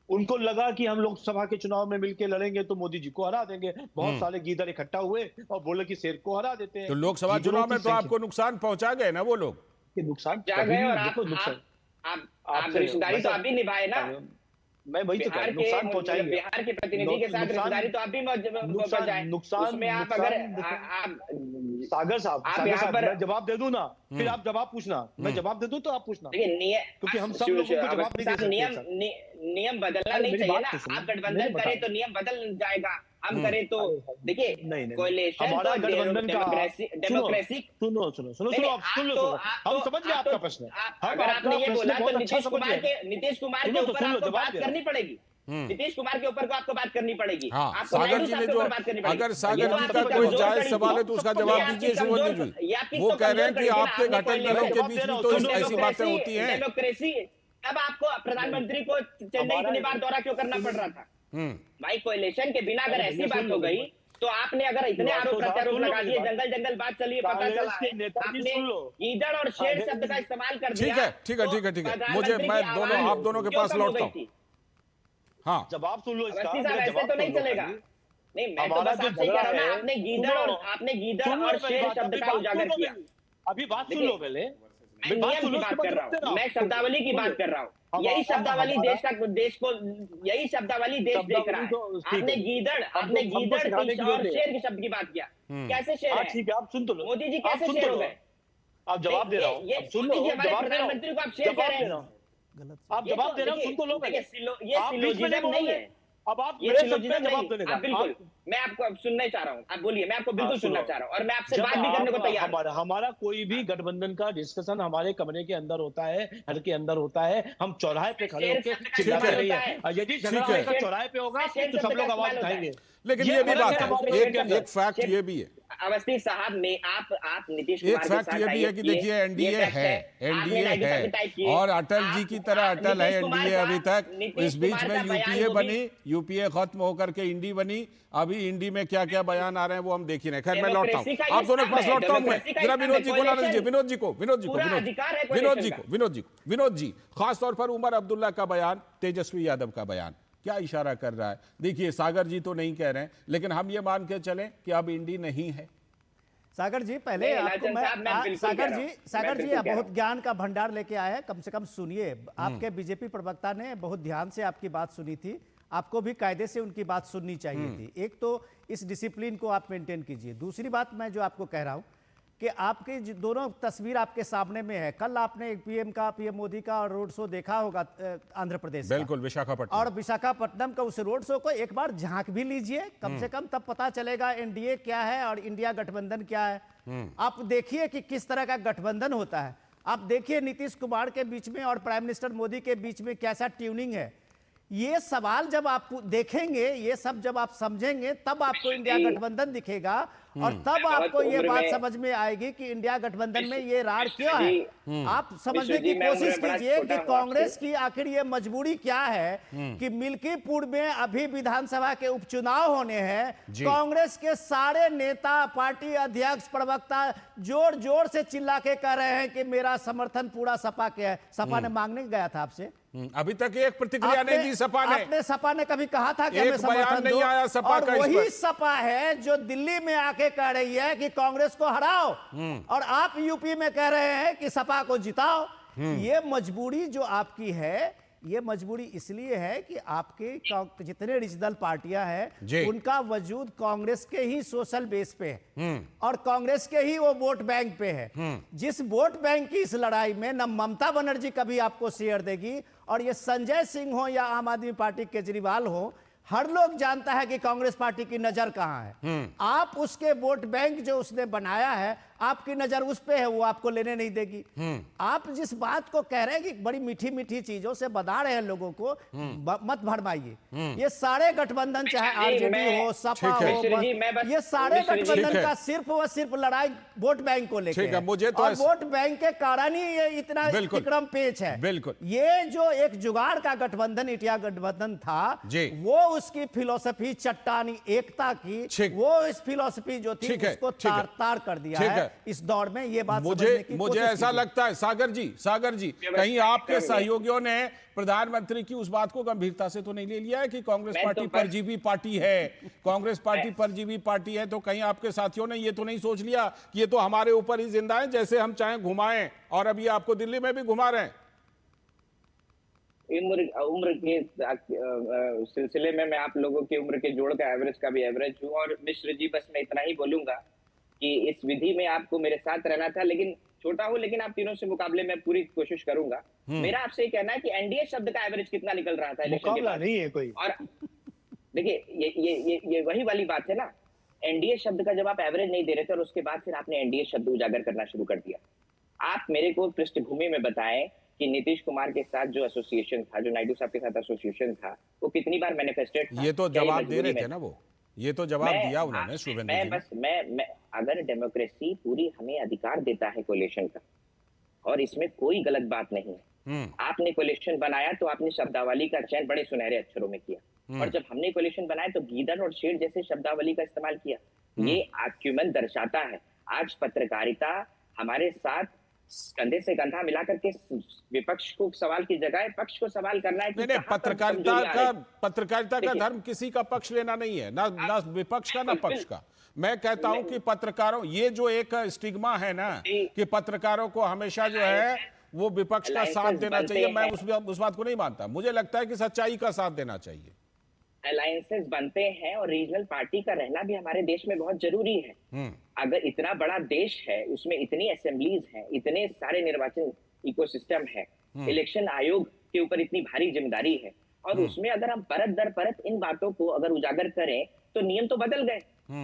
उनको लगा कि हम लोकसभा के चुनाव में मिलकर लड़ेंगे तो मोदी जी को हरा देंगे, बहुत सारे गीदड़ इकट्ठा हुए और बोले कि शेर को हरा देते हैं। तो लोकसभा चुनाव में तो आपको नुकसान पहुंचा गए ना वो लोग। नुकसान जा गए और आप रिश्तेदारी तो आप भी निभाए ना। मैं वही तो कह रहा हूं, नुकसान पहुंचाएंगे। बिहार के प्रतिनिधि के साथ रिश्तेदारी तो आप भी बजाए। उसमें आप अगर सागर साहब मैं जवाब दे दूं ना, फिर आप जवाब पूछना, मैं जवाब दे दूं तो आप पूछना, क्योंकि हम सब लोगों को जवाब नहीं दे सकते। नियम बदलना नहीं चाहिए ना। आप गठबंधन करें तो नियम बदल जाएगा, हम करें तो देखिए हमारा गठबंधन का डेमोक्रेसी। सुनो सुनो सुनो सुनो आप सुन लो, हम समझ गए आपका प्रश्न। अगर आपने ये बोला तो नीतीश कुमार के ऊपर आपको बात करनी पड़ेगी। नीतीश कुमार के ऊपर को आपको बात करनी पड़ेगी। सागर जी ने जो, अगर सागर जी का कोई जायज सवाल है तो उसका जवाब दीजिए सुमन जी। वो कह रहे हैं कि आपके घटक दलों के बीच में तो ऐसी बातें होती हैं। डेमोक्रेसी तब आपको प्रधानमंत्री को चेन्नई इतनी बार दौरा क्यों करना पड़ रहा था? भाई कोएलिशन के बिना अगर ऐसी बात हो गई तो आपने अगर इतने आरोप प्रत्यारोप लगा दिए, जंगल जंगल बात चली, पता चला आपने गीदड़ और शेर शब्द का इस्तेमाल कर दिया। ठीक है मुझे, मैं दोनों, आप दोनों के पास लौटता हूं। हाँ जवाब सुन लो इसका। ऐसे तो नहीं चलेगा। नहीं, मैं तो बस आपसे कह रहा हूं ना, आपने गीदड़ और शेर शब्द का उजागर किया। अभी बात सुन लो पहले। मैं नियम की बात कर रहा हूँ, मैं शब्दावली की बात कर रहा हूँ। यही शब्दावली देश देख रहा है। आपने गीदड़ और शेर के शब्द की बात किया। कैसे शेर है? ठीक है, आप सुन तो लो। मोदी जी कैसे शेर हो गए? आप जवाब दे रहा हूँ, मोदी जी हमारे प्रधानमंत्री को आप शेर कह रहे हैं। आप जवाब दे रहे हो, सुन तो लो। ये सिलोजिज्म नहीं है। अब आप ये सिलोजिज्म जवाब देने का बिल्कुल, मैं आपको अब सुनना चाह रहा हूँ। आप बोलिए, मैं आपको बिल्कुल सुनना चाह रहा हूँ और मैं आपसे बात भी करने को तैयार हूं। हमारा कोई भी गठबंधन का डिस्कशन हमारे कमरे के अंदर होता है, घर के अंदर होता है। हम चौराहे पे खड़े होकर चिल्लाते नहीं है। यदि झगड़ा चौराहे पे होगा तो सब लोग आवाज उठाएंगे। लेकिन ये भी बात है, एक फैक्ट ये भी है अवस्थी साहब में आप नीतीश एक फैक्ट ये भी है कि देखिए एनडीए है और अटल जी की तरह अटल है एनडीए अभी तक। इस बीच में यूपीए बनी, यूपीए खत्म होकर के इंडी बनी। अभी इंडी में क्या क्या बयान आ रहे हैं वो हम देख ही रहे। खैर मैं लौटता हूँ, आप दोनों के पास लौटता हूँ मैं। जरा विनोद जी को ला लीजिए, विनोद जी खासतौर पर उमर अब्दुल्ला का बयान, तेजस्वी यादव का बयान क्या इशारा कर रहा है? देखिए सागर जी तो नहीं कह रहे हैं, लेकिन हम ये मान के चलें कि अब इंडी नहीं है। सागर जी पहले आपको मैं सागर जी बहुत ज्ञान का भंडार लेके आए हैं, कम से कम सुनिए। आपके बीजेपी प्रवक्ता ने बहुत ध्यान से आपकी बात सुनी थी, आपको भी कायदे से उनकी बात सुननी चाहिए थी। एक तो इस डिसिप्लिन को आप मेंटेन कीजिए। दूसरी बात मैं जो आपको कह रहा हूं कि आपकी दोनों तस्वीर आपके सामने में है। कल आपने पीएम मोदी का रोड शो देखा होगा आंध्र प्रदेश, बिल्कुल विशाखापट्टनम, और विशाखापट्टनम का उस रोड शो को एक बार झांक भी लीजिए, कम से कम तब पता चलेगा एनडीए क्या है और इंडिया गठबंधन क्या है। आप देखिए कि किस तरह का गठबंधन होता है। आप देखिए नीतीश कुमार के बीच में और प्राइम मिनिस्टर मोदी के बीच में कैसा ट्यूनिंग है। ये सवाल जब आप देखेंगे, ये सब जब आप समझेंगे, तब आपको इंडिया गठबंधन दिखेगा और तब आपको ये बात समझ में आएगी कि इंडिया गठबंधन में ये रार क्यों है। आप समझने की कोशिश कीजिए कि कांग्रेस की आखिर ये मजबूरी क्या है कि मिल्कीपुर में अभी विधानसभा के उपचुनाव होने हैं। कांग्रेस के सारे नेता, पार्टी अध्यक्ष, प्रवक्ता जोर जोर से चिल्ला के कह रहे हैं कि मेरा समर्थन पूरा सपा के है। सपा ने मांगने गया था आपसे, अभी तक एक प्रतिक्रिया नहीं दी सपा ने। आपने सपा ने कभी कहा था कि हमें समर्थन दो? आया सपा और का वही सपा है जो दिल्ली में आके कह रही है कि कांग्रेस को हराओ और आप यूपी में कह रहे हैं कि सपा को जिताओ। ये मजबूरी जो आपकी है, ये मजबूरी इसलिए है कि आपके जितने रीजनल पार्टियां हैं उनका वजूद कांग्रेस के ही सोशल बेस पे है और कांग्रेस के ही वो वोट बैंक पे है। जिस वोट बैंक की इस लड़ाई में न ममता बनर्जी कभी आपको शेयर देगी और ये संजय सिंह हो या आम आदमी पार्टी केजरीवाल हो, हर लोग जानता है कि कांग्रेस पार्टी की नजर कहां है। आप उसके वोट बैंक जो उसने बनाया है, आपकी नजर उस पे है, वो आपको लेने नहीं देगी। आप जिस बात को कह रहे हैं कि बड़ी मीठी मीठी चीजों से बता रहे हैं लोगों को, मत भरमाइए। ये सारे गठबंधन, चाहे आरजेडी हो, सपा हो, ये सारे गठबंधन का सिर्फ व सिर्फ लड़ाई वोट बैंक को लेकर है। मुझे तो और वोट बैंक के कारण ही ये इतना विक्रम पेच है। बिल्कुल, ये जो एक जुगाड़ का गठबंधन, इंडिया गठबंधन था, वो उसकी फिलॉसफी चट्टानी एकता की, वो इस फिलॉसफी जो थी उसको तार कर दिया है इस दौर में। ये बात मुझे ऐसा लगता है सागर जी, कहीं आपके सहयोगियों ने प्रधानमंत्री की उस बात को गंभीरता से तो नहीं ले लिया है कि कांग्रेस पार्टी परजीवी पार्टी है, कांग्रेस पार्टी परजीवी पार्टी है, तो कहीं आपके साथियों ने ये तो नहीं सोच लिया कि ये तो हमारे ऊपर ही जिंदा है, जैसे हम चाहें घुमाएं, और अभी आपको दिल्ली में भी घुमा रहे हैं। उम्र के सिलसिले में मैं आप लोगों की उम्र के जोड़ का एवरेज का भी एवरेज हूँ। और मिश्र जी, बस मैं इतना ही बोलूंगा कि इस विधि में आपको मेरे साथ रहना था, लेकिन छोटा हूं, लेकिन आप तीनों से मुकाबले में पूरी कोशिश करूंगा। मेरा आपसे ये कहना है कि एनडीए शब्द का एवरेज कितना निकल रहा था इलेक्शन के बाद? नहीं है कोई। और देखिए, ये वही वाली बात है ना, एनडीए शब्द का जब आप एवरेज नहीं दे रहे थे और उसके बाद फिर आपने एनडीए शब्द उजागर करना शुरू कर दिया। आप मेरे को पृष्ठभूमि में बताएं कि नीतीश कुमार के साथ जो एसोसिएशन था, जो नायडू साहब के साथ एसोसिएशन था, वो कितनी बार मैनिफेस्टेड था? ये तो जवाब दे रहे थे ना, वो ये तो जवाब दिया उन्होंने शुभेंदु जी। मैं अगर डेमोक्रेसी पूरी हमें अधिकार देता है कोलिशन का, और इसमें कोई गलत बात नहीं है। आपने कोलिशन बनाया तो आपने शब्दावली का चयन बड़े सुनहरे अक्षरों में किया, और जब हमने कोलिशन बनाया तो गीदड़ और शेर जैसे शब्दावली का इस्तेमाल किया। ये आर्ग्यूमेंट दर्शाता है आज पत्रकारिता हमारे साथ कंधे से कंधा मिलाकर के विपक्ष को सवाल की जगह पक्ष को सवाल करना है। नहीं, पत्रकारिता का धर्म किसी का पक्ष लेना नहीं है, ना विपक्ष का ना पक्ष का। मैं कहता हूं कि पत्रकारों, ये जो एक स्टिग्मा है ना कि पत्रकारों को हमेशा जो है वो विपक्ष का साथ देना चाहिए, मैं उस बात को नहीं मानता। मुझे लगता है कि सच्चाई का साथ देना चाहिए। अलायंसेस बनते हैं और रीजनल पार्टी का रहना भी हमारे देश में बहुत जरूरी है। अगर इतना बड़ा देश है, उसमें इतनी असेंबलीज हैं, इतने सारे निर्वाचन इकोसिस्टम है, इलेक्शन आयोग के ऊपर इतनी भारी जिम्मेदारी है, और उसमें अगर हम परत दर परत इन बातों को अगर उजागर करें तो नियम तो बदल गए।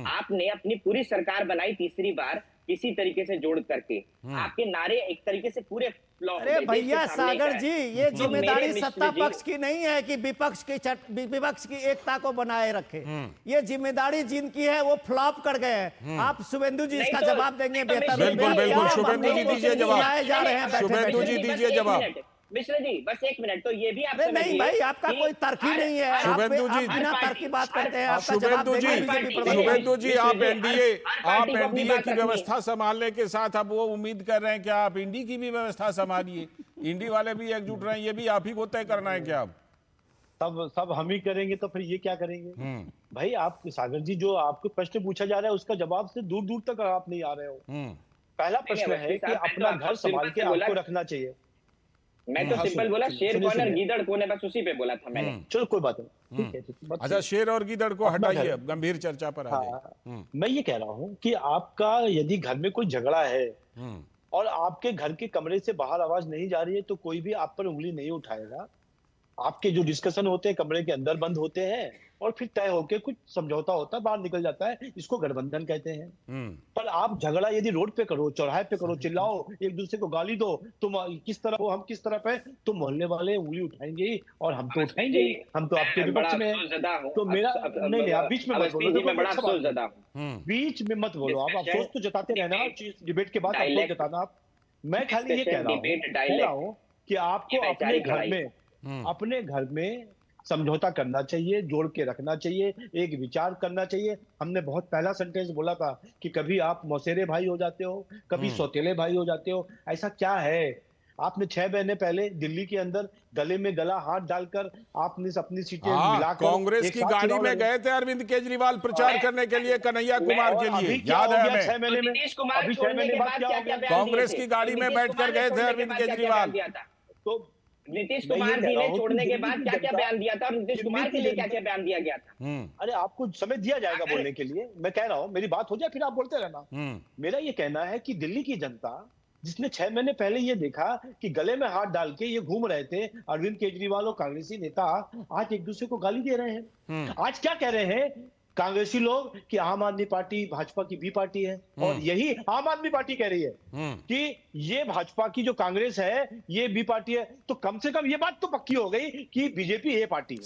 आपने अपनी पूरी सरकार बनाई तीसरी बार किसी तरीके से जोड़ करके, आपके नारे एक तरीके से पूरे फ्लॉप। अरे भैया सागर जी, ये जिम्मेदारी सत्ता पक्ष की नहीं है कि विपक्ष की एकता को बनाए रखे। ये जिम्मेदारी जिनकी है वो फ्लॉप कर गए हैं। आप शुभेंदु जी इसका जवाब देंगे बेहतर। बिल्कुल, शुभेंदु जी दीजिए जवाब। जा रहे हैं, शुभेंदु जी दीजिए जवाब। मिश्र जी बस एक मिनट, तो ये भी आप नहीं भाई, आपका कोई तर्क ही नहीं है। शुभेंदु जी बिना तर्क की बात करते हैं। शुभेंदु जी आप एनडीए की व्यवस्था संभालने के साथ अब वो उम्मीद कर रहे हैं कि आप इंडी की भी व्यवस्था संभालिए, इंडी वाले भी एकजुट रहे हैं, ये भी आप ही को तय करना है क्या? अब सब हम ही करेंगे तो फिर ये क्या करेंगे? भाई आप सागर जी, जो आपको प्रश्न पूछा जा रहा है उसका जवाब से दूर दूर तक आप नहीं आ रहे हो। पहला प्रश्न है कि अपना घर संभाल के आपको रखना चाहिए। मैं तो सिंपल बोला, शेर कौन और गीदड़ कौन है, बस उसी पे बोला था मैंने। चलो कोई बात नहीं। अच्छा, शेर और गीदड़ को हटाइए, अब गंभीर चर्चा पर आ जाइए। मैं ये कह रहा हूँ कि आपका यदि घर में कोई झगड़ा है और आपके घर के कमरे से बाहर आवाज नहीं जा रही है तो कोई भी आप पर उंगली नहीं उठाएगा। आपके जो डिस्कशन होते हैं कमरे के अंदर बंद होते हैं और फिर तय होके कुछ समझौता होता है, बाहर निकल जाता है, इसको गठबंधन कहते हैं। पर आप झगड़ा यदि रोड पे करो, चौराहे पे करो, चिल्लाओ, एक दूसरे को गाली दो, तुम किस तरफ हो, हम किस तरफ है, तो मोहल्ले वाले उंगली उठाएंगे और हम तो उठाएंगे, हम तो आपके विपक्ष में हैं। तो मेरा नहीं, आप बीच में मत बोलो, बीच में मत बोलो। आप अफसोस तो जताते रहना, डिबेट के बाद अफसोस जताना। आप, मैं खाली ये कह रहा हूँ कि आपको अपने घर में समझौता करना चाहिए, जोड़ के रखना चाहिए, एक विचार करना चाहिए। हमने बहुत पहला सेंटेंस बोला था कि कभी आप मौसेरे भाई हो जाते हो, कभी सौतेले भाई हो जाते हो। ऐसा क्या है? आपने 6 महीने पहले दिल्ली के अंदर गले में गला हाथ डालकर आपने अपनी सीटें मिलाकर कांग्रेस की गाड़ी में गए थे अरविंद केजरीवाल प्रचार करने के लिए कन्हैया कुमार के लिए, याद है हमें? 6 महीने में, अभी 6 महीने बाद क्या हो गया? कांग्रेस की गाड़ी में बैठकर गए थे अरविंद केजरीवाल। तो नीतीश कुमार जी ने छोड़ने के बाद क्या क्या बयान दिया था और नीतीश कुमार के लिए क्या क्या बयान दिया गया था? अरे आपको समय दिया जाएगा बोलने के लिए। मैं कह रहा हूँ, मेरी बात हो जाए फिर आप बोलते रहना। मेरा ये कहना है कि दिल्ली की जनता जिसने 6 महीने पहले ये देखा कि गले में हाथ डाल के ये घूम रहे थे अरविंद केजरीवाल और कांग्रेसी नेता, आज एक दूसरे को गाली दे रहे हैं। आज क्या कह रहे हैं कांग्रेसी लोग कि आम आदमी पार्टी भाजपा की बी पार्टी है, और यही आम आदमी पार्टी कह रही है कि ये भाजपा की जो कांग्रेस है ये बी पार्टी है। तो कम से कम ये बात तो पक्की हो गई कि बीजेपी ए पार्टी है।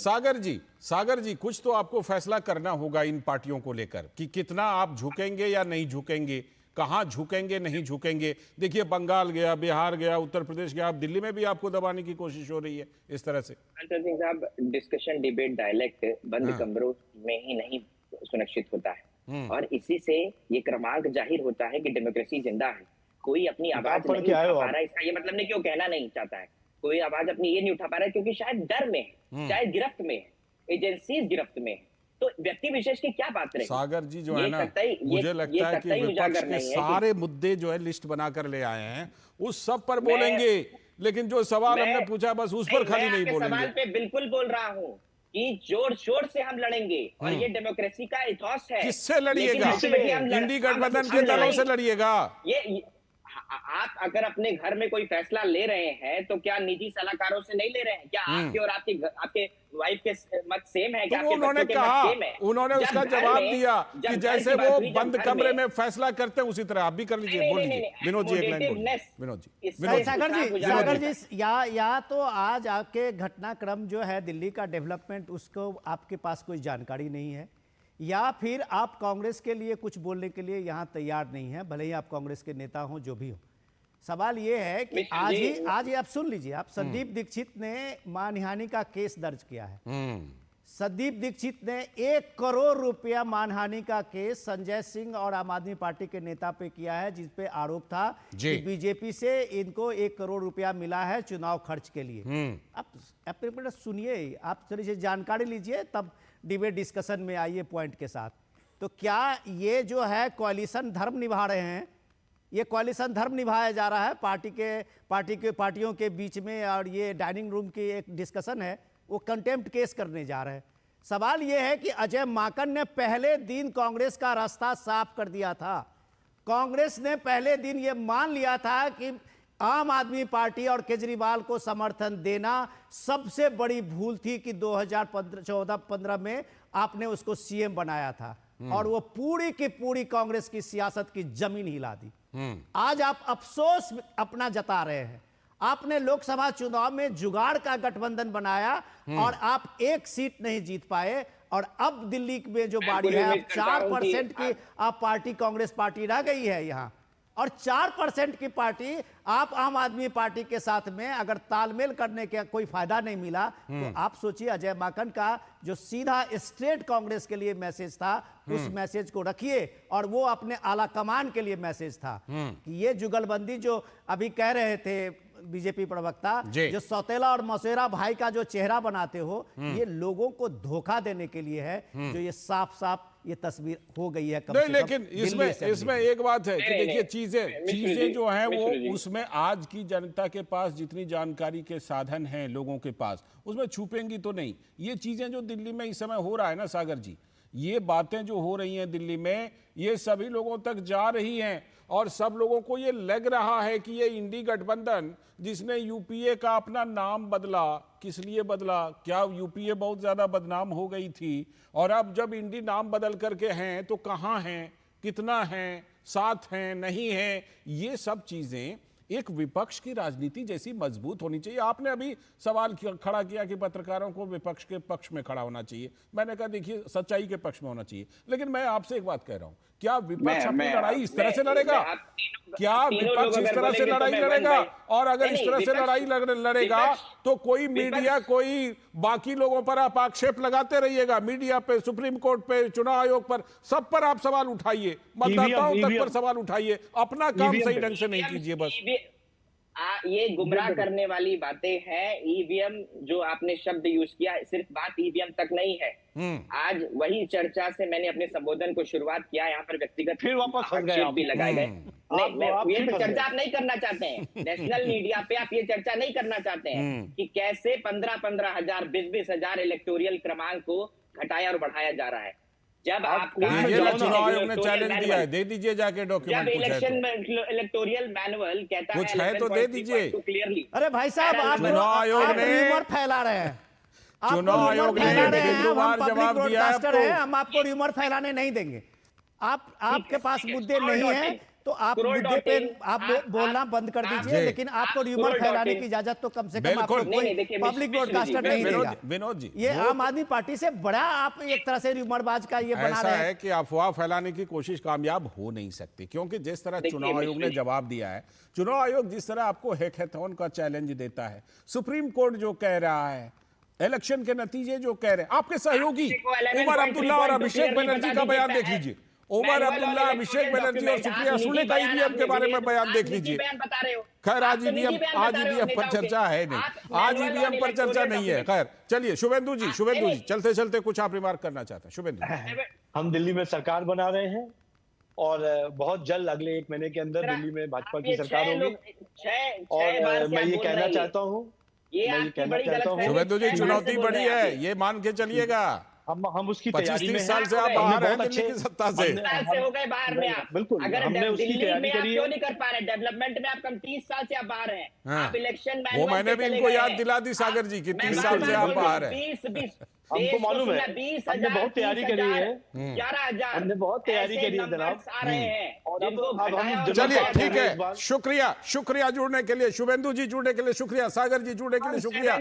सागर जी कुछ तो आपको फैसला करना होगा इन पार्टियों को लेकर कि कितना आप झुकेंगे या नहीं झुकेंगे, कहां झुकेंगे नहीं झुकेंगे। देखिए बंगाल गया, बिहार गया, उत्तर प्रदेश गया, अब दिल्ली में भी आपको दबाने की कोशिश हो रही है इस तरह से। सिंह साहब, डिस्कशन डिबेट डायलेक्ट बंद कमरों में ही नहीं सुनिश्चित होता है, और इसी से ये क्रमांक जाहिर होता है कि डेमोक्रेसी जिंदा है। कोई अपनी आवाज नहीं उठा पा रहा है, इसका ये मतलब नहीं कि वो कहना नहीं चाहता है, कोई आवाज अपनी ये नहीं उठा पा रहा है क्योंकि शायद डर में है, शायद गिरफ्त में है, एजेंसीज गिरफ्त में है। तो व्यक्ति विशेष की क्या बात रही? सागर जी जो है ना, मुझे लगता है कि विपक्ष के सारे मुद्दे जो है लिस्ट बनाकर ले आए हैं, उस सब पर बोलेंगे, लेकिन जो सवाल हमने पूछा बस उस पर खाली नहीं बोलेंगे। सवाल पे बिल्कुल बोल रहा हूँ कि जोर शोर से हम लड़ेंगे, और ये डेमोक्रेसी का इथॉस है। किससे लड़िएगा? इंडी गठबंधन के दलों से लड़िएगा। ये आप अगर अपने घर में कोई फैसला ले रहे हैं तो क्या निजी सलाहकारों से नहीं ले रहे हैं? क्या आपके और आपके वाइफ के मत सेम है? क्या तो उन्होंने कहा, उन्होंने उसका जवाब दिया कि जैसे वो बंद कमरे में फैसला करते हैं उसी तरह आप भी कर लीजिए। बोल लीजिए विनोद जी, एक लाइन बोलिए। विनोद जी, सागर जी या तो आज आपके घटनाक्रम जो है दिल्ली का डेवलपमेंट, उसको आपके पास कोई जानकारी नहीं है, या फिर आप कांग्रेस के लिए कुछ बोलने के लिए यहाँ तैयार नहीं है, भले ही आप कांग्रेस के नेता हो जो भी हो। सवाल ये है कि आज ही आप सुन लीजिए, आप संदीप दीक्षित ने मानहानि का केस दर्ज किया है। संदीप दीक्षित ने 1 करोड़ रुपया मानहानि का केस संजय सिंह और आम आदमी पार्टी के नेता पे किया है, जिस पे आरोप था कि बीजेपी से इनको 1 करोड़ रुपया मिला है चुनाव खर्च के लिए। आप सुनिए, आप थोड़ी सी जानकारी लीजिए, तब डिबेट डिस्कशन में आइए पॉइंट के साथ। तो क्या ये जो है कोalition धर्म निभा रहे हैं? ये कोalition धर्म निभाया जा रहा है पार्टियों के बीच में, और ये डाइनिंग रूम की एक डिस्कशन है, वो कंटेम्प्ट केस करने जा रहे हैं। सवाल ये है कि अजय माकन ने पहले दिन कांग्रेस का रास्ता साफ कर दिया था। कांग्रेस ने पहले दिन ये मान लिया था कि आम आदमी पार्टी और केजरीवाल को समर्थन देना सबसे बड़ी भूल थी कि 2014-15 में आपने उसको सीएम बनाया था, और वो पूरी की पूरी कांग्रेस की सियासत की जमीन हिला दी। आज आप अफसोस अपना जता रहे हैं। आपने लोकसभा चुनाव में जुगाड़ का गठबंधन बनाया और आप 1 सीट नहीं जीत पाए, और अब दिल्ली में जो बाड़ी है, अब 4% की आप पार्टी, कांग्रेस पार्टी रह गई है यहाँ, और 4% की पार्टी आप आम आदमी पार्टी के साथ में अगर तालमेल करने का कोई फायदा नहीं मिला, तो आप सोचिए अजय माकन का जो सीधा स्ट्रेट कांग्रेस के लिए मैसेज था, उस मैसेज को रखिए, और वो अपने आला कमान के लिए मैसेज था कि ये जुगलबंदी जो अभी कह रहे थे बीजेपी प्रवक्ता, जो सौतेला और मौसेरा भाई का जो चेहरा बनाते हो, ये लोगों को धोखा देने के लिए है, जो ये साफ साफ ये तस्वीर हो गई है। नहीं, लेकिन इसमें एक बात है कि देखिए चीजें जो हैं वो उसमें आज की जनता के पास जितनी जानकारी के साधन हैं लोगों के पास, उसमें छुपेंगी तो नहीं। ये चीजें जो दिल्ली में इस समय हो रहा है ना सागर जी, ये बातें जो हो रही हैं दिल्ली में, ये सभी लोगों तक जा रही हैं, और सब लोगों को ये लग रहा है कि ये इंडी गठबंधन जिसने यूपीए का अपना नाम बदला, किस लिए बदला? क्या यूपीए बहुत ज्यादा बदनाम हो गई थी? और अब जब इंडी नाम बदल करके हैं तो कहाँ हैं, कितना हैं, साथ हैं, नहीं हैं? ये सब चीजें एक विपक्ष की राजनीति जैसी मजबूत होनी चाहिए। आपने अभी सवाल खड़ा किया कि पत्रकारों को विपक्ष के पक्ष में खड़ा होना चाहिए। मैंने कहा देखिए सच्चाई के पक्ष में होना चाहिए, लेकिन मैं आपसे एक बात कह रहा हूं, क्या विपक्ष अपनी लड़ाई इस तरह से लड़ेगा? क्या विपक्ष इस तरह से लड़ाई लड़ेगा? और अगर इस तरह से लड़ाई लड़ेगा तो कोई मीडिया, कोई बाकी लोगों पर आप आक्षेप लगाते रहिएगा, मीडिया पे, सुप्रीम कोर्ट पे, चुनाव आयोग पर, सब पर आप सवाल उठाइए, मतदाताओं तक पर सवाल उठाइए, अपना काम सही ढंग से नहीं कीजिए। बस ये गुमराह करने वाली बातें हैं। ईवीएम जो आपने शब्द यूज किया, सिर्फ बात ईवीएम तक नहीं है। आज वही चर्चा से मैंने अपने संबोधन को शुरुआत किया, यहाँ पर व्यक्तिगत फिर वापस भी लगाए गए। नहीं, ये तो चर्चा आप नहीं करना चाहते हैं। नेशनल मीडिया पे आप ये चर्चा नहीं करना चाहते हैं कि कैसे 15-15 हजार, 20-20 हजार इलेक्टोरियल क्रमांक को घटाया और बढ़ाया जा रहा है। जब आपका चुनाव आयोग ने चैलेंज दिया है, दे दीजिए जाके डॉक्यूमेंट। जब इलेक्शन इलेक्टोरियल मैनुअल कहता है कुछ है तो दे दीजिए। क्लियरली। अरे भाई साहब, आप र्यूमर फैला रहे हैं। आप चुनाव rumor आयोग ने फैला रहे हैं, हम बिंदुवार public जवाब दिया है broadcaster आपको। हैं, हम आपको र्यूमर फैलाने नहीं देंगे। आपके पास मुद्दे नहीं है तो आप मुद्दे पे आप बोलना बंद कर दीजिए, लेकिन आपको र्यूमर फैलाने की इजाजत तो कम से कम आपको कोई पब्लिक ब्रॉडकास्टर नहीं देगा। विनोद जी, ये आम आदमी पार्टी से बड़ा आप एक तरह से र्यूमरबाज का ये बना ऐसा रहे है हैं। कि अफवाह फैलाने की कोशिश कामयाब हो नहीं सकती, क्योंकि जिस तरह चुनाव आयोग ने जवाब दिया है, चुनाव आयोग जिस तरह आपको हैकाथॉन का चैलेंज देता है, सुप्रीम कोर्ट जो कह रहा है, इलेक्शन के नतीजे जो कह रहे हैं, आपके सहयोगी उमर अब्दुल्ला और अभिषेक बनर्जी का बयान देख लीजिए। उमर अब्दुल्ला, अभिषेक बनर्जी और सुप्रिया सुले का ईवीएम के बारे में बयान देख लीजिए। खैर आज ईवीएम पर चर्चा है नहीं, आज ईवीएम पर चर्चा नहीं है। खैर चलिए शुभेंदु जी, चलते चलते कुछ आप रिमार्क करना चाहते हैं। शुभेंदु जी, हम दिल्ली में सरकार बना रहे हैं और बहुत जल्द अगले 1 महीने के अंदर दिल्ली में भाजपा की सरकार होगी। और मैं ये कहना चाहता हूँ, शुभेंदु जी, चुनौती बड़ी है, ये मान के चलिएगा। हम उसकी तैयारी में 25-30 साल से आप बाहर हैं दिल्ली की सत्ता से। साल से हो गए बाहर में आप। बिल्कुल, अगर हमने उसकी दिल्ली तैयारी में आप करी क्यों है। नहीं कर पा रहे? डेवलपमेंट में आप कम 30 साल से आप बाहर हैं। आप इलेक्शन वो मैंने भी इनको याद दिला दी सागर जी की 30 साल से आप बाहर हैं। 20 हमको मालूम है, 20,000, हमने बहुत तैयारी करी है, 11,000 हमने बहुत तैयारी करी है जनाब। आ रहे हैं और जिनको अब हम घटाया और चलिए बढ़ाया ठीक जा रहा है, इस बार। शुक्रिया जुड़ने के लिए, शुभेंदु जी जुड़ने के लिए शुक्रिया, सागर जी जुड़ने के लिए शुक्रिया,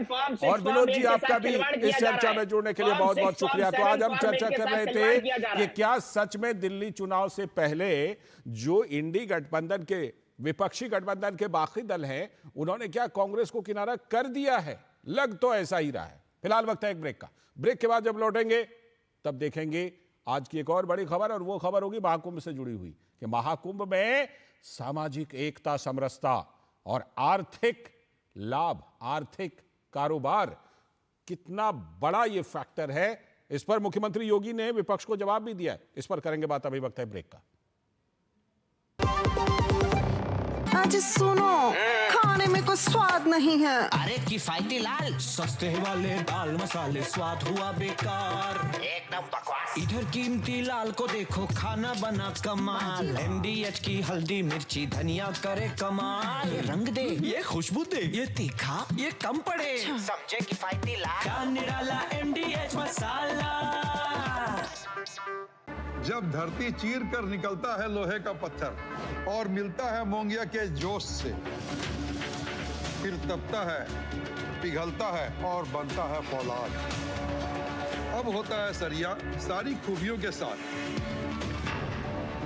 और विनोद जी आपका भी इस चर्चा में जुड़ने के लिए बहुत बहुत शुक्रिया। तो आज हम चर्चा कर रहे थे कि क्या सच में दिल्ली चुनाव से पहले जो इंडी गठबंधन के विपक्षी गठबंधन के बाकी दल हैं, उन्होंने क्या कांग्रेस को किनारा कर दिया है? लग तो ऐसा ही रहा है। फिलहाल वक्त है एक ब्रेक का। ब्रेक के बाद जब लौटेंगे तब देखेंगे आज की एक और बड़ी खबर, और वो खबर होगी महाकुंभ से जुड़ी हुई कि महाकुंभ में सामाजिक एकता, समरसता और आर्थिक लाभ, आर्थिक कारोबार कितना बड़ा ये फैक्टर है। इस पर मुख्यमंत्री योगी ने विपक्ष को जवाब भी दिया है। इस पर करेंगे बात, अभी वक्त है ब्रेक का। आज सुनो, खाने में कोई स्वाद नहीं है। अरे किफायती लाल सस्ते वाले दाल मसाले, स्वाद हुआ बेकार, एकदम बकवास। इधर कीमती लाल को देखो, खाना बना कमाल। MDH की हल्दी मिर्ची धनिया करे कमाल। ये रंग दे, ये खुशबू दे, ये तीखा, ये कम पड़े। समझे किफायती लाल का निराला MDH मसाला। जब धरती चीर कर निकलता है लोहे का पत्थर और मिलता है मोंगिया के जोश से, फिर तपता है, पिघलता है और बनता है फौलाद। अब होता है सरिया सारी खूबियों के साथ।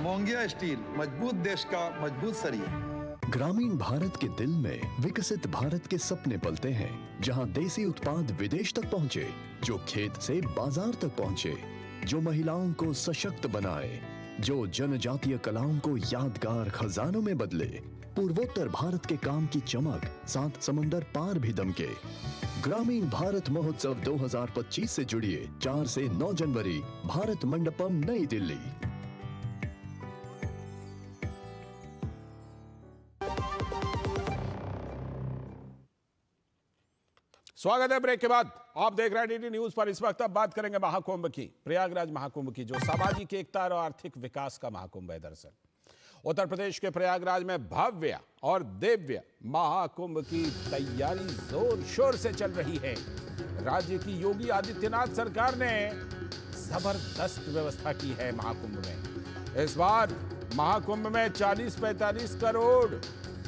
मोंगिया स्टील, मजबूत देश का मजबूत सरिया। ग्रामीण भारत के दिल में विकसित भारत के सपने पलते हैं, जहां देसी उत्पाद विदेश तक पहुंचे, जो खेत से बाजार तक पहुंचे, जो महिलाओं को सशक्त बनाए, जो जनजातीय कलाओं को यादगार खजानों में बदले। पूर्वोत्तर भारत के काम की चमक 7 समंदर पार भी दमके। ग्रामीण भारत महोत्सव 2025 से जुड़िए 4 से 9 जनवरी, भारत मंडपम, नई दिल्ली। स्वागत है ब्रेक के बाद। आप देख रहे हैं डीडी न्यूज पर। इस वक्त अब बात करेंगे महाकुंभ की, प्रयागराज महाकुंभ की, जो सामाजिक एकता और आर्थिक विकास का महाकुंभ है। दरअसल उत्तर प्रदेश के प्रयागराज में भव्य और दिव्य महाकुंभ की तैयारी जोर शोर से चल रही है। राज्य की योगी आदित्यनाथ सरकार ने जबरदस्त व्यवस्था की है महाकुंभ में। इस बार महाकुंभ में 40-45 करोड़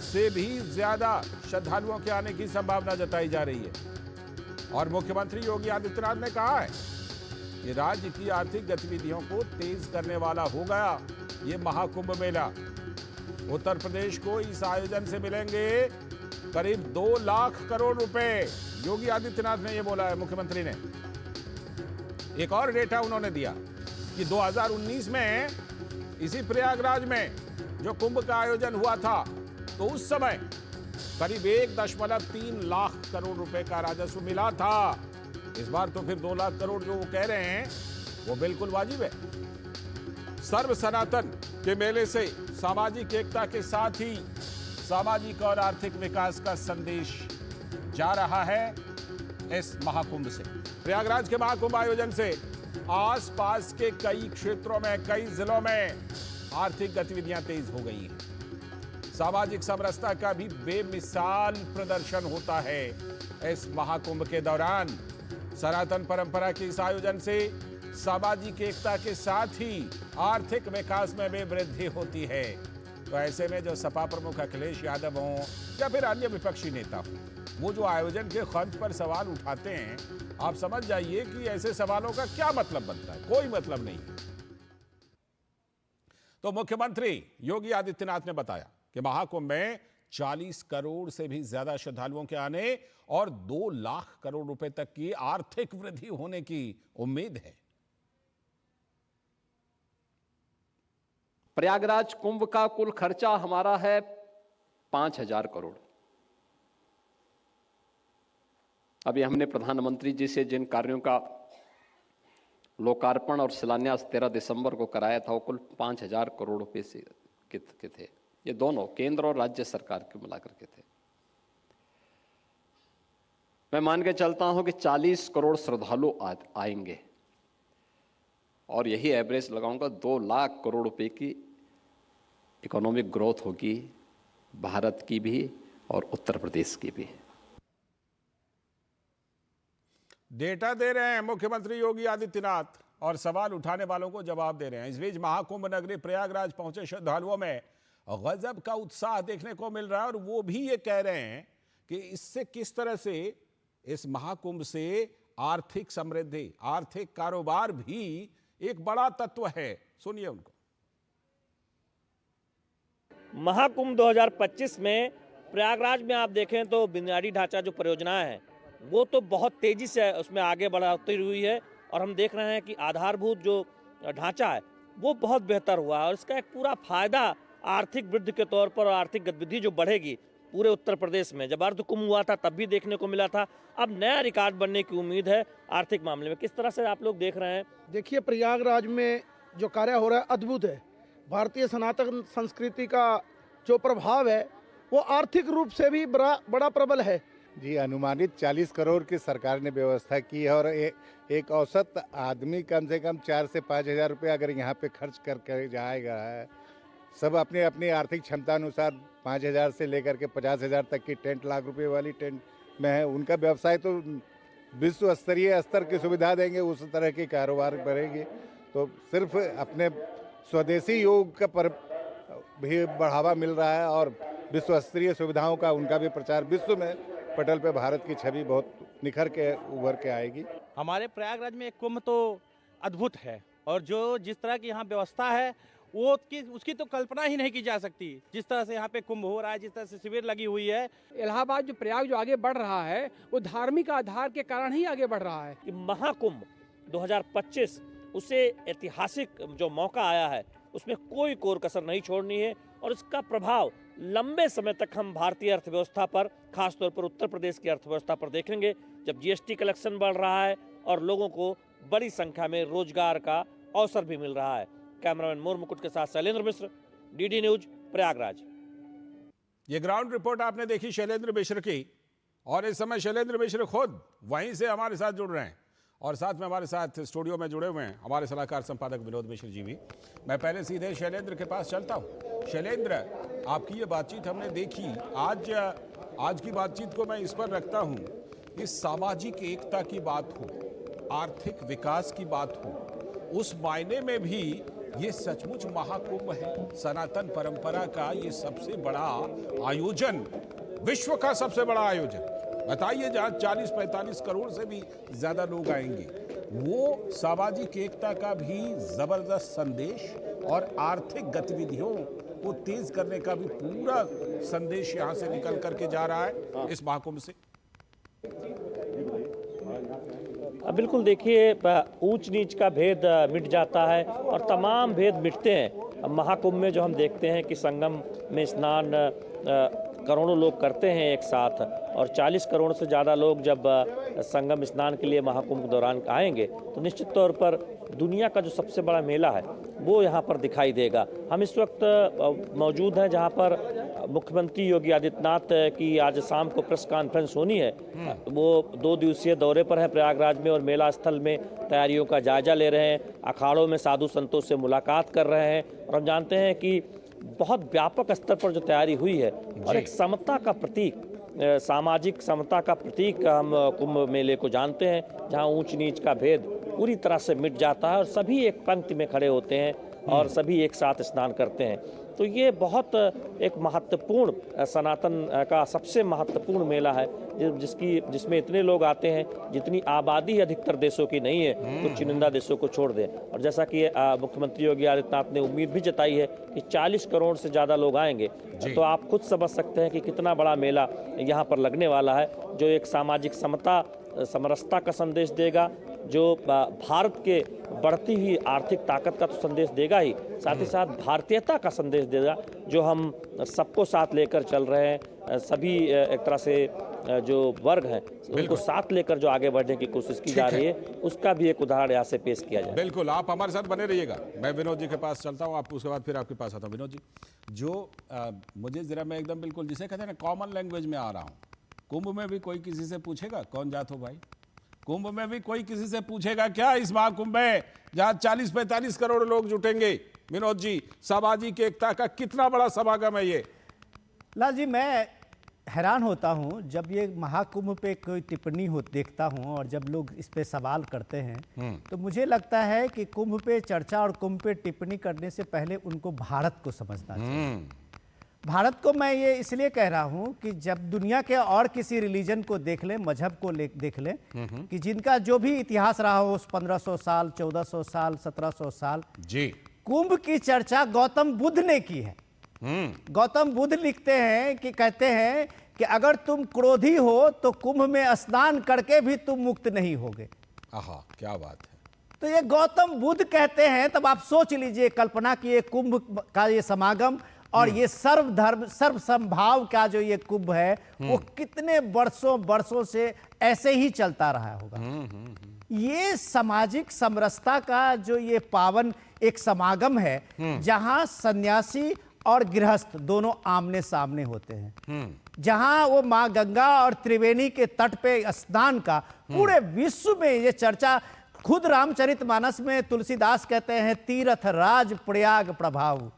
से भी ज्यादा श्रद्धालुओं के आने की संभावना जताई जा रही है। और मुख्यमंत्री योगी आदित्यनाथ ने कहा है कि राज्य की आर्थिक गतिविधियों को तेज करने वाला हो गया ये महाकुंभ मेला। उत्तर प्रदेश को इस आयोजन से मिलेंगे करीब 2 लाख करोड़ रुपए। योगी आदित्यनाथ ने यह बोला है, मुख्यमंत्री ने। एक और डेटा उन्होंने दिया कि 2019 में इसी प्रयागराज में जो कुंभ का आयोजन हुआ था, तो उस समय करीब 1.3 लाख करोड़ रुपए का राजस्व मिला था। इस बार तो फिर 2 लाख करोड़ जो वो कह रहे हैं वो बिल्कुल वाजिब है। सर्व सनातन के मेले से सामाजिक एकता के साथ ही सामाजिक और आर्थिक विकास का संदेश जा रहा है इस महाकुंभ से। प्रयागराज के महाकुंभ आयोजन से आसपास के कई क्षेत्रों में, कई जिलों में आर्थिक गतिविधियां तेज हो गई हैं। सामाजिक समरसता का भी बेमिसाल प्रदर्शन होता है इस महाकुंभ के दौरान। सनातन परंपरा के इस आयोजन से सामाजिक एकता के साथ ही आर्थिक विकास में भी वृद्धि होती है। तो ऐसे में जो सपा प्रमुख अखिलेश यादव हों या फिर अन्य विपक्षी नेता हों, वो जो आयोजन के खर्च पर सवाल उठाते हैं, आप समझ जाइए कि ऐसे सवालों का क्या मतलब बनता है। कोई मतलब नहीं। तो मुख्यमंत्री योगी आदित्यनाथ ने बताया कि महाकुंभ में 40 करोड़ से भी ज्यादा श्रद्धालुओं के आने और 2 लाख करोड़ रुपए तक की आर्थिक वृद्धि होने की उम्मीद है। प्रयागराज कुंभ का कुल खर्चा हमारा है 5,000 करोड़। अभी हमने प्रधानमंत्री जी से जिन कार्यों का लोकार्पण और शिलान्यास 13 दिसंबर को कराया था, वो कुल 5,000 करोड़ रुपए से के थे। ये दोनों केंद्र और राज्य सरकार के मिलाकर के थे। मैं मान के चलता हूं कि 40 करोड़ श्रद्धालु आएंगे और यही एवरेज लगाऊंगा 2 लाख करोड़ रुपए की इकोनॉमिक ग्रोथ होगी, भारत की भी और उत्तर प्रदेश की भी। डेटा दे रहे हैं मुख्यमंत्री योगी आदित्यनाथ और सवाल उठाने वालों को जवाब दे रहे हैं। इस बीच महाकुंभ नगरी प्रयागराज पहुंचे श्रद्धालुओं में गजब का उत्साह देखने को मिल रहा है और वो भी ये कह रहे हैं कि इससे किस तरह से इस महाकुंभ से आर्थिक समृद्धि, आर्थिक कारोबार भी एक बड़ा तत्व है। सुनिए उनको। महाकुंभ 2025 में प्रयागराज में आप देखें तो बुनियादी ढांचा जो परियोजनाएं हैं वो तो बहुत तेजी से उसमें आगे बढ़ती हुई है और हम देख रहे हैं कि आधारभूत जो ढांचा है वो बहुत बेहतर हुआ है और इसका एक पूरा फायदा आर्थिक वृद्धि के तौर पर और आर्थिक गतिविधि जो बढ़ेगी पूरे उत्तर प्रदेश में। जब अर्ध कुंभ हुआ था तब भी देखने को मिला था, अब नया रिकॉर्ड बनने की उम्मीद है आर्थिक मामले में। किस तरह से आप लोग देख रहे हैं? देखिए, प्रयागराज में जो कार्य हो रहा है अद्भुत है। भारतीय सनातन संस्कृति का जो प्रभाव है वो आर्थिक रूप से भी बड़ा प्रबल है। जी, अनुमानित 40 करोड़ की सरकार ने व्यवस्था की है और एक औसत आदमी कम से कम 4 से 5 हज़ार रुपये अगर यहाँ पे खर्च कर जाएगा, सब अपनी अपनी आर्थिक क्षमता अनुसार 5,000 से लेकर के 50,000 तक की टेंट, लाख रुपए वाली टेंट में है, उनका व्यवसाय तो विश्व स्तरीय स्तर की सुविधा देंगे, उस तरह की कारोबार बढ़ेगी। तो सिर्फ अपने स्वदेशी योग का पर भी बढ़ावा मिल रहा है और विश्व स्तरीय सुविधाओं का उनका भी प्रचार विश्व में पटल पे भारत की छवि बहुत निखर के उभर के आएगी। हमारे प्रयागराज में एक कुंभ तो अद्भुत है और जो जिस तरह की यहाँ व्यवस्था है वो उसकी तो कल्पना ही नहीं की जा सकती। जिस तरह से यहाँ पे कुंभ हो रहा है, जिस तरह से शिविर लगी हुई है। इलाहाबाद जो प्रयाग जो आगे बढ़ रहा है वो धार्मिक आधार के कारण ही आगे बढ़ रहा है। महाकुंभ 2025 उसे ऐतिहासिक जो मौका आया है उसमें कोई कोर कसर नहीं छोड़नी है और इसका प्रभाव लंबे समय तक हम भारतीय अर्थव्यवस्था पर, खासतौर पर उत्तर प्रदेश की अर्थव्यवस्था पर देखेंगे, जब जीएसटी कलेक्शन बढ़ रहा है और लोगों को बड़ी संख्या में रोजगार का अवसर भी मिल रहा है। कैमरामैन मोर मुकुट के साथ शैलेंद्र मिश्र, डीडी न्यूज, प्रयागराज। ये ग्राउंड रिपोर्ट आपने देखी शैलेंद्र मिश्र की और इस समय शैलेंद्र मिश्र खुद वहीं से हमारे साथ जुड़ रहे हैं और साथ में हमारे साथ स्टूडियो में जुड़े हुए हैं हमारे सलाहकार संपादक विनोद मिश्र जी भी। मैं पहले सीधे शैलेंद्र के पास चलता हूं। शैलेंद्र, आपकी ये बातचीत हमने देखी, आज की बातचीत को मैं इस पर रखता हूं कि सामाजिक एकता की बात हो, आर्थिक विकास की बात हो, उस मायने में भी ये सचमुच महाकुंभ है। सनातन परंपरा का ये सबसे बड़ा आयोजन, विश्व का सबसे बड़ा आयोजन। बताइए, जहाँ 40-45 करोड़ से भी ज्यादा लोग आएंगे, वो सामाजिक एकता का भी जबरदस्त संदेश और आर्थिक गतिविधियों को तेज करने का भी पूरा संदेश यहाँ से निकल करके जा रहा है इस महाकुंभ से। बिल्कुल, देखिए, ऊंच नीच का भेद मिट जाता है और तमाम भेद मिटते हैं महाकुंभ में। जो हम देखते हैं कि संगम में स्नान करोड़ों लोग करते हैं एक साथ और 40 करोड़ से ज़्यादा लोग जब संगम स्नान के लिए महाकुंभ के दौरान आएंगे तो निश्चित तौर पर दुनिया का जो सबसे बड़ा मेला है वो यहाँ पर दिखाई देगा। हम इस वक्त मौजूद हैं जहाँ पर मुख्यमंत्री योगी आदित्यनाथ की आज शाम को प्रेस कॉन्फ्रेंस होनी है। वो 2 दिवसीय दौरे पर है प्रयागराज में और मेला स्थल में तैयारियों का जायजा ले रहे हैं, अखाड़ों में साधु संतों से मुलाकात कर रहे हैं और हम जानते हैं कि बहुत व्यापक स्तर पर जो तैयारी हुई है और एक समता का प्रतीक सामाजिक समता का प्रतीक हम कुंभ मेले को जानते हैं, जहां ऊंच नीच का भेद पूरी तरह से मिट जाता है और सभी एक पंक्ति में खड़े होते हैं और सभी एक साथ स्नान करते हैं। तो ये बहुत एक महत्वपूर्ण, सनातन का सबसे महत्वपूर्ण मेला है, जिसमें इतने लोग आते हैं जितनी आबादी अधिकतर देशों की नहीं है, कुछ चुनिंदा देशों को छोड़ दें। और जैसा कि मुख्यमंत्री योगी आदित्यनाथ ने उम्मीद भी जताई है कि 40 करोड़ से ज़्यादा लोग आएंगे, तो आप खुद समझ सकते हैं कि कितना बड़ा मेला यहाँ पर लगने वाला है, जो एक सामाजिक समता, समरसता का संदेश देगा, जो भारत के बढ़ती हुई आर्थिक ताकत का तो संदेश देगा ही, साथ ही साथ भारतीयता का संदेश देगा, जो हम सबको साथ लेकर चल रहे हैं। सभी एक तरह से जो वर्ग हैं उनको साथ लेकर जो आगे बढ़ने की कोशिश की जा रही है, उसका भी एक उदाहरण यहाँ से पेश किया जाए। बिल्कुल, आप हमारे साथ बने रहिएगा। मैं विनोद जी के पास चलता हूँ, आप उसके बाद फिर आपके पास आता हूँ। विनोद जी, जो मुझे जरा मैं एकदम बिल्कुल जिसे कहते हैं ना कॉमन लैंग्वेज में आ रहा हूँ, कुंभ में भी कोई किसी से पूछेगा कौन जात हो भाई? कुंभ में भी कोई किसी से पूछेगा क्या इस महाकुंभ में, जहां 40-45 करोड़ लोग जुटेंगे? विनोद जी, सामाजिक एकता का कितना बड़ा समागम है ये? लाल जी, मैं हैरान होता हूं जब ये महाकुंभ पे कोई टिप्पणी हो देखता हूं और जब लोग इस पे सवाल करते हैं, तो मुझे लगता है कि कुंभ पे चर्चा और कुंभ पे टिप्पणी करने से पहले उनको भारत को समझना चाहिए। भारत को मैं ये इसलिए कह रहा हूं कि जब दुनिया के और किसी रिलीजन को देख लें, मजहब को देख लें, कि जिनका जो भी इतिहास रहा हो, 1500 साल, 1400 साल, 1700 साल, जी, कुंभ की चर्चा गौतम बुद्ध ने की है। गौतम बुद्ध लिखते हैं कि कहते हैं कि अगर तुम क्रोधी हो तो कुंभ में स्नान करके भी तुम मुक्त नहीं होगे। आहा, क्या बात है। तो ये गौतम बुद्ध कहते हैं, तब आप सोच लीजिए, कल्पना की ये कुंभ का ये समागम और ये सर्वधर्म सर्व संभाव का जो ये कुंभ है, वो कितने वर्षों से ऐसे ही चलता रहा होगा। ये सामाजिक समरसता का जो ये पावन एक समागम है, जहां सन्यासी और गृहस्थ दोनों आमने सामने होते हैं, जहां वो माँ गंगा और त्रिवेणी के तट पे स्नान का पूरे विश्व में ये चर्चा, खुद रामचरितमानस में तुलसीदास कहते हैं तीर्थ राज प्रयाग प्रभाव।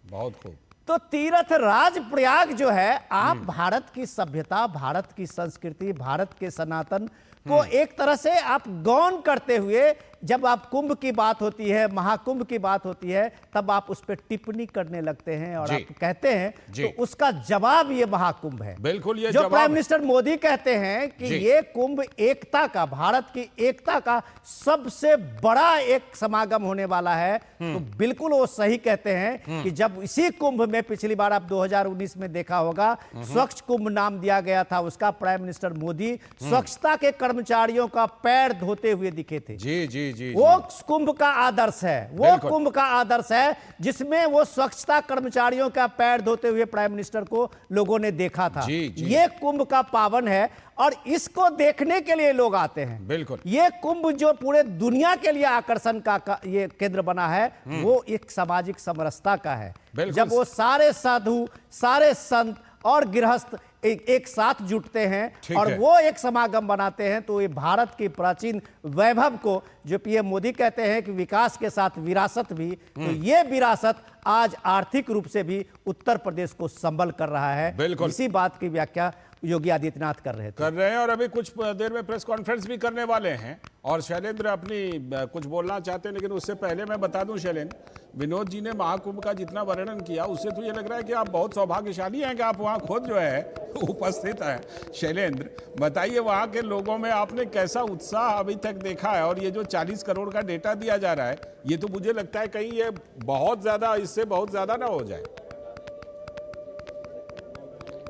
बहुत खूब। तो तीर्थ राज प्रयाग जो है, आप भारत की सभ्यता, भारत की संस्कृति, भारत के सनातन को एक तरह से आप गौण करते हुए, जब आप कुंभ की बात होती है, महाकुंभ की बात होती है, तब आप उस पर टिप्पणी करने लगते हैं और आप कहते हैं, तो उसका जवाब ये महाकुंभ है। बिल्कुल, ये जो प्राइम मिनिस्टर मोदी कहते हैं कि ये कुंभ एकता का, भारत की एकता का सबसे बड़ा एक समागम होने वाला है, तो बिल्कुल वो सही कहते हैं कि जब इसी कुंभ में पिछली बार आप 2019 में देखा होगा, स्वच्छ कुंभ नाम दिया गया था उसका, प्राइम मिनिस्टर मोदी स्वच्छता के कर्मचारियों का पैर धोते हुए दिखे थे। जी, वो कुंभ का आदर्श है, वो कुंभ का आदर्श है जिसमें वो स्वच्छता कर्मचारियों का पैर धोते हुए प्राइम मिनिस्टर को लोगों ने देखा था। ये कुंभ का पावन है और इसको देखने के लिए लोग आते हैं। बिल्कुल, ये कुंभ जो पूरे दुनिया के लिए आकर्षण का ये केंद्र बना है, वो एक सामाजिक समरसता का है। जब वो सारे साधु, सारे संत और गृहस्थ एक साथ जुटते हैं और वो एक समागम बनाते हैं, तो ये भारत की प्राचीन वैभव को, जो पीएम मोदी कहते हैं कि विकास के साथ विरासत भी, तो ये विरासत आज आर्थिक रूप से भी उत्तर प्रदेश को संबल कर रहा है। इसी बात की व्याख्या योगी आदित्यनाथ कर रहे हैं और अभी कुछ देर में प्रेस कॉन्फ्रेंस भी करने वाले हैं और शैलेंद्र अपनी कुछ बोलना चाहते हैं, लेकिन उससे पहले मैं बता दूं शैलेंद्र, विनोद जी ने महाकुंभ का जितना वर्णन किया, उससे तो ये लग रहा है कि आप बहुत सौभाग्यशाली हैं कि आप वहाँ खुद जो है उपस्थित हैं। शैलेंद्र, बताइए वहाँ के लोगों में आपने कैसा उत्साह अभी तक देखा है? और ये जो 40 करोड़ का डेटा दिया जा रहा है, ये तो मुझे लगता है कहीं ये बहुत ज्यादा, इससे बहुत ज्यादा ना हो जाए।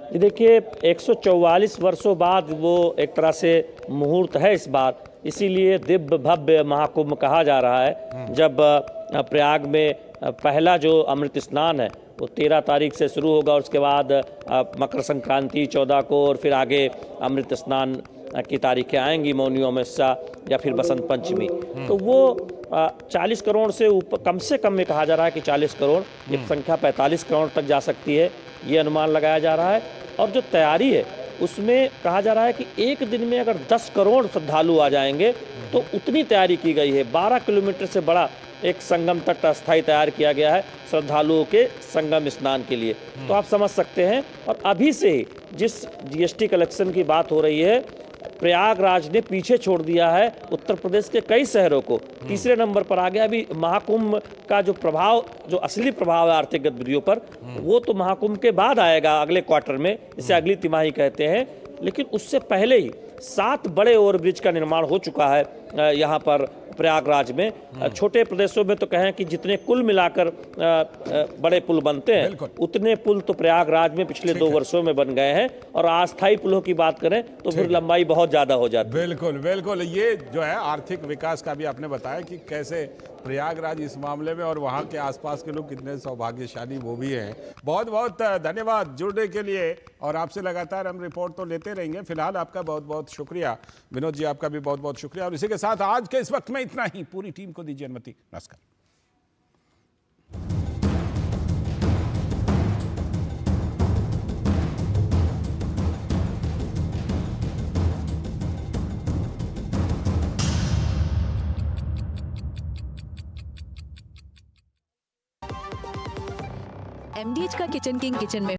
ये देखिए, 144 वर्षों बाद वो एक तरह से मुहूर्त है इस बार, इसीलिए दिव्य भव्य महाकुंभ कहा जा रहा है। जब प्रयाग में पहला जो अमृत स्नान है वो 13 तारीख से शुरू होगा, उसके बाद मकर संक्रांति 14 को, और फिर आगे अमृत स्नान की तारीखें आएंगी, मौनी अमावस्या या फिर बसंत पंचमी। तो वो 40 करोड़ से ऊपर, कम से कम में कहा जा रहा है कि 40 करोड़, ये संख्या 45 करोड़ तक जा सकती है, ये अनुमान लगाया जा रहा है। और जो तैयारी है उसमें कहा जा रहा है कि एक दिन में अगर 10 करोड़ श्रद्धालु आ जाएंगे तो उतनी तैयारी की गई है। 12 किलोमीटर से बड़ा एक संगम तट अस्थायी तैयार किया गया है श्रद्धालुओं के संगम स्नान के लिए। तो आप समझ सकते हैं। और अभी से ही जिस जीएसटी कलेक्शन की बात हो रही है, प्रयागराज ने पीछे छोड़ दिया है उत्तर प्रदेश के कई शहरों को, तीसरे नंबर पर आ गया। अभी महाकुंभ का जो प्रभाव, जो असली प्रभाव है आर्थिक गतिविधियों पर, वो तो महाकुंभ के बाद आएगा, अगले क्वार्टर में, इसे अगली तिमाही कहते हैं। लेकिन उससे पहले ही 7 बड़े ओवरब्रिज का निर्माण हो चुका है यहाँ पर प्रयागराज में। छोटे प्रदेशों में तो कहें कि जितने कुल मिलाकर बड़े पुल बनते हैं, उतने पुल तो प्रयागराज में पिछले 2 वर्षों में बन गए हैं। और अस्थायी पुलों की बात करें तो फिर लंबाई बहुत ज्यादा हो जाती है। बिल्कुल बिल्कुल। ये जो है आर्थिक विकास का भी आपने बताया कि कैसे प्रयागराज इस मामले में और वहाँ के आसपास के लोग कितने सौभाग्यशाली वो भी हैं। बहुत बहुत धन्यवाद जुड़ने के लिए, और आपसे लगातार हम रिपोर्ट तो लेते रहेंगे। फिलहाल आपका बहुत बहुत शुक्रिया विनोद जी, आपका भी बहुत बहुत शुक्रिया। और इसी के साथ आज के इस वक्त में इतना ही। पूरी टीम को दीजिए अनुमति। नमस्कार। MDH का किचन किंग किचन में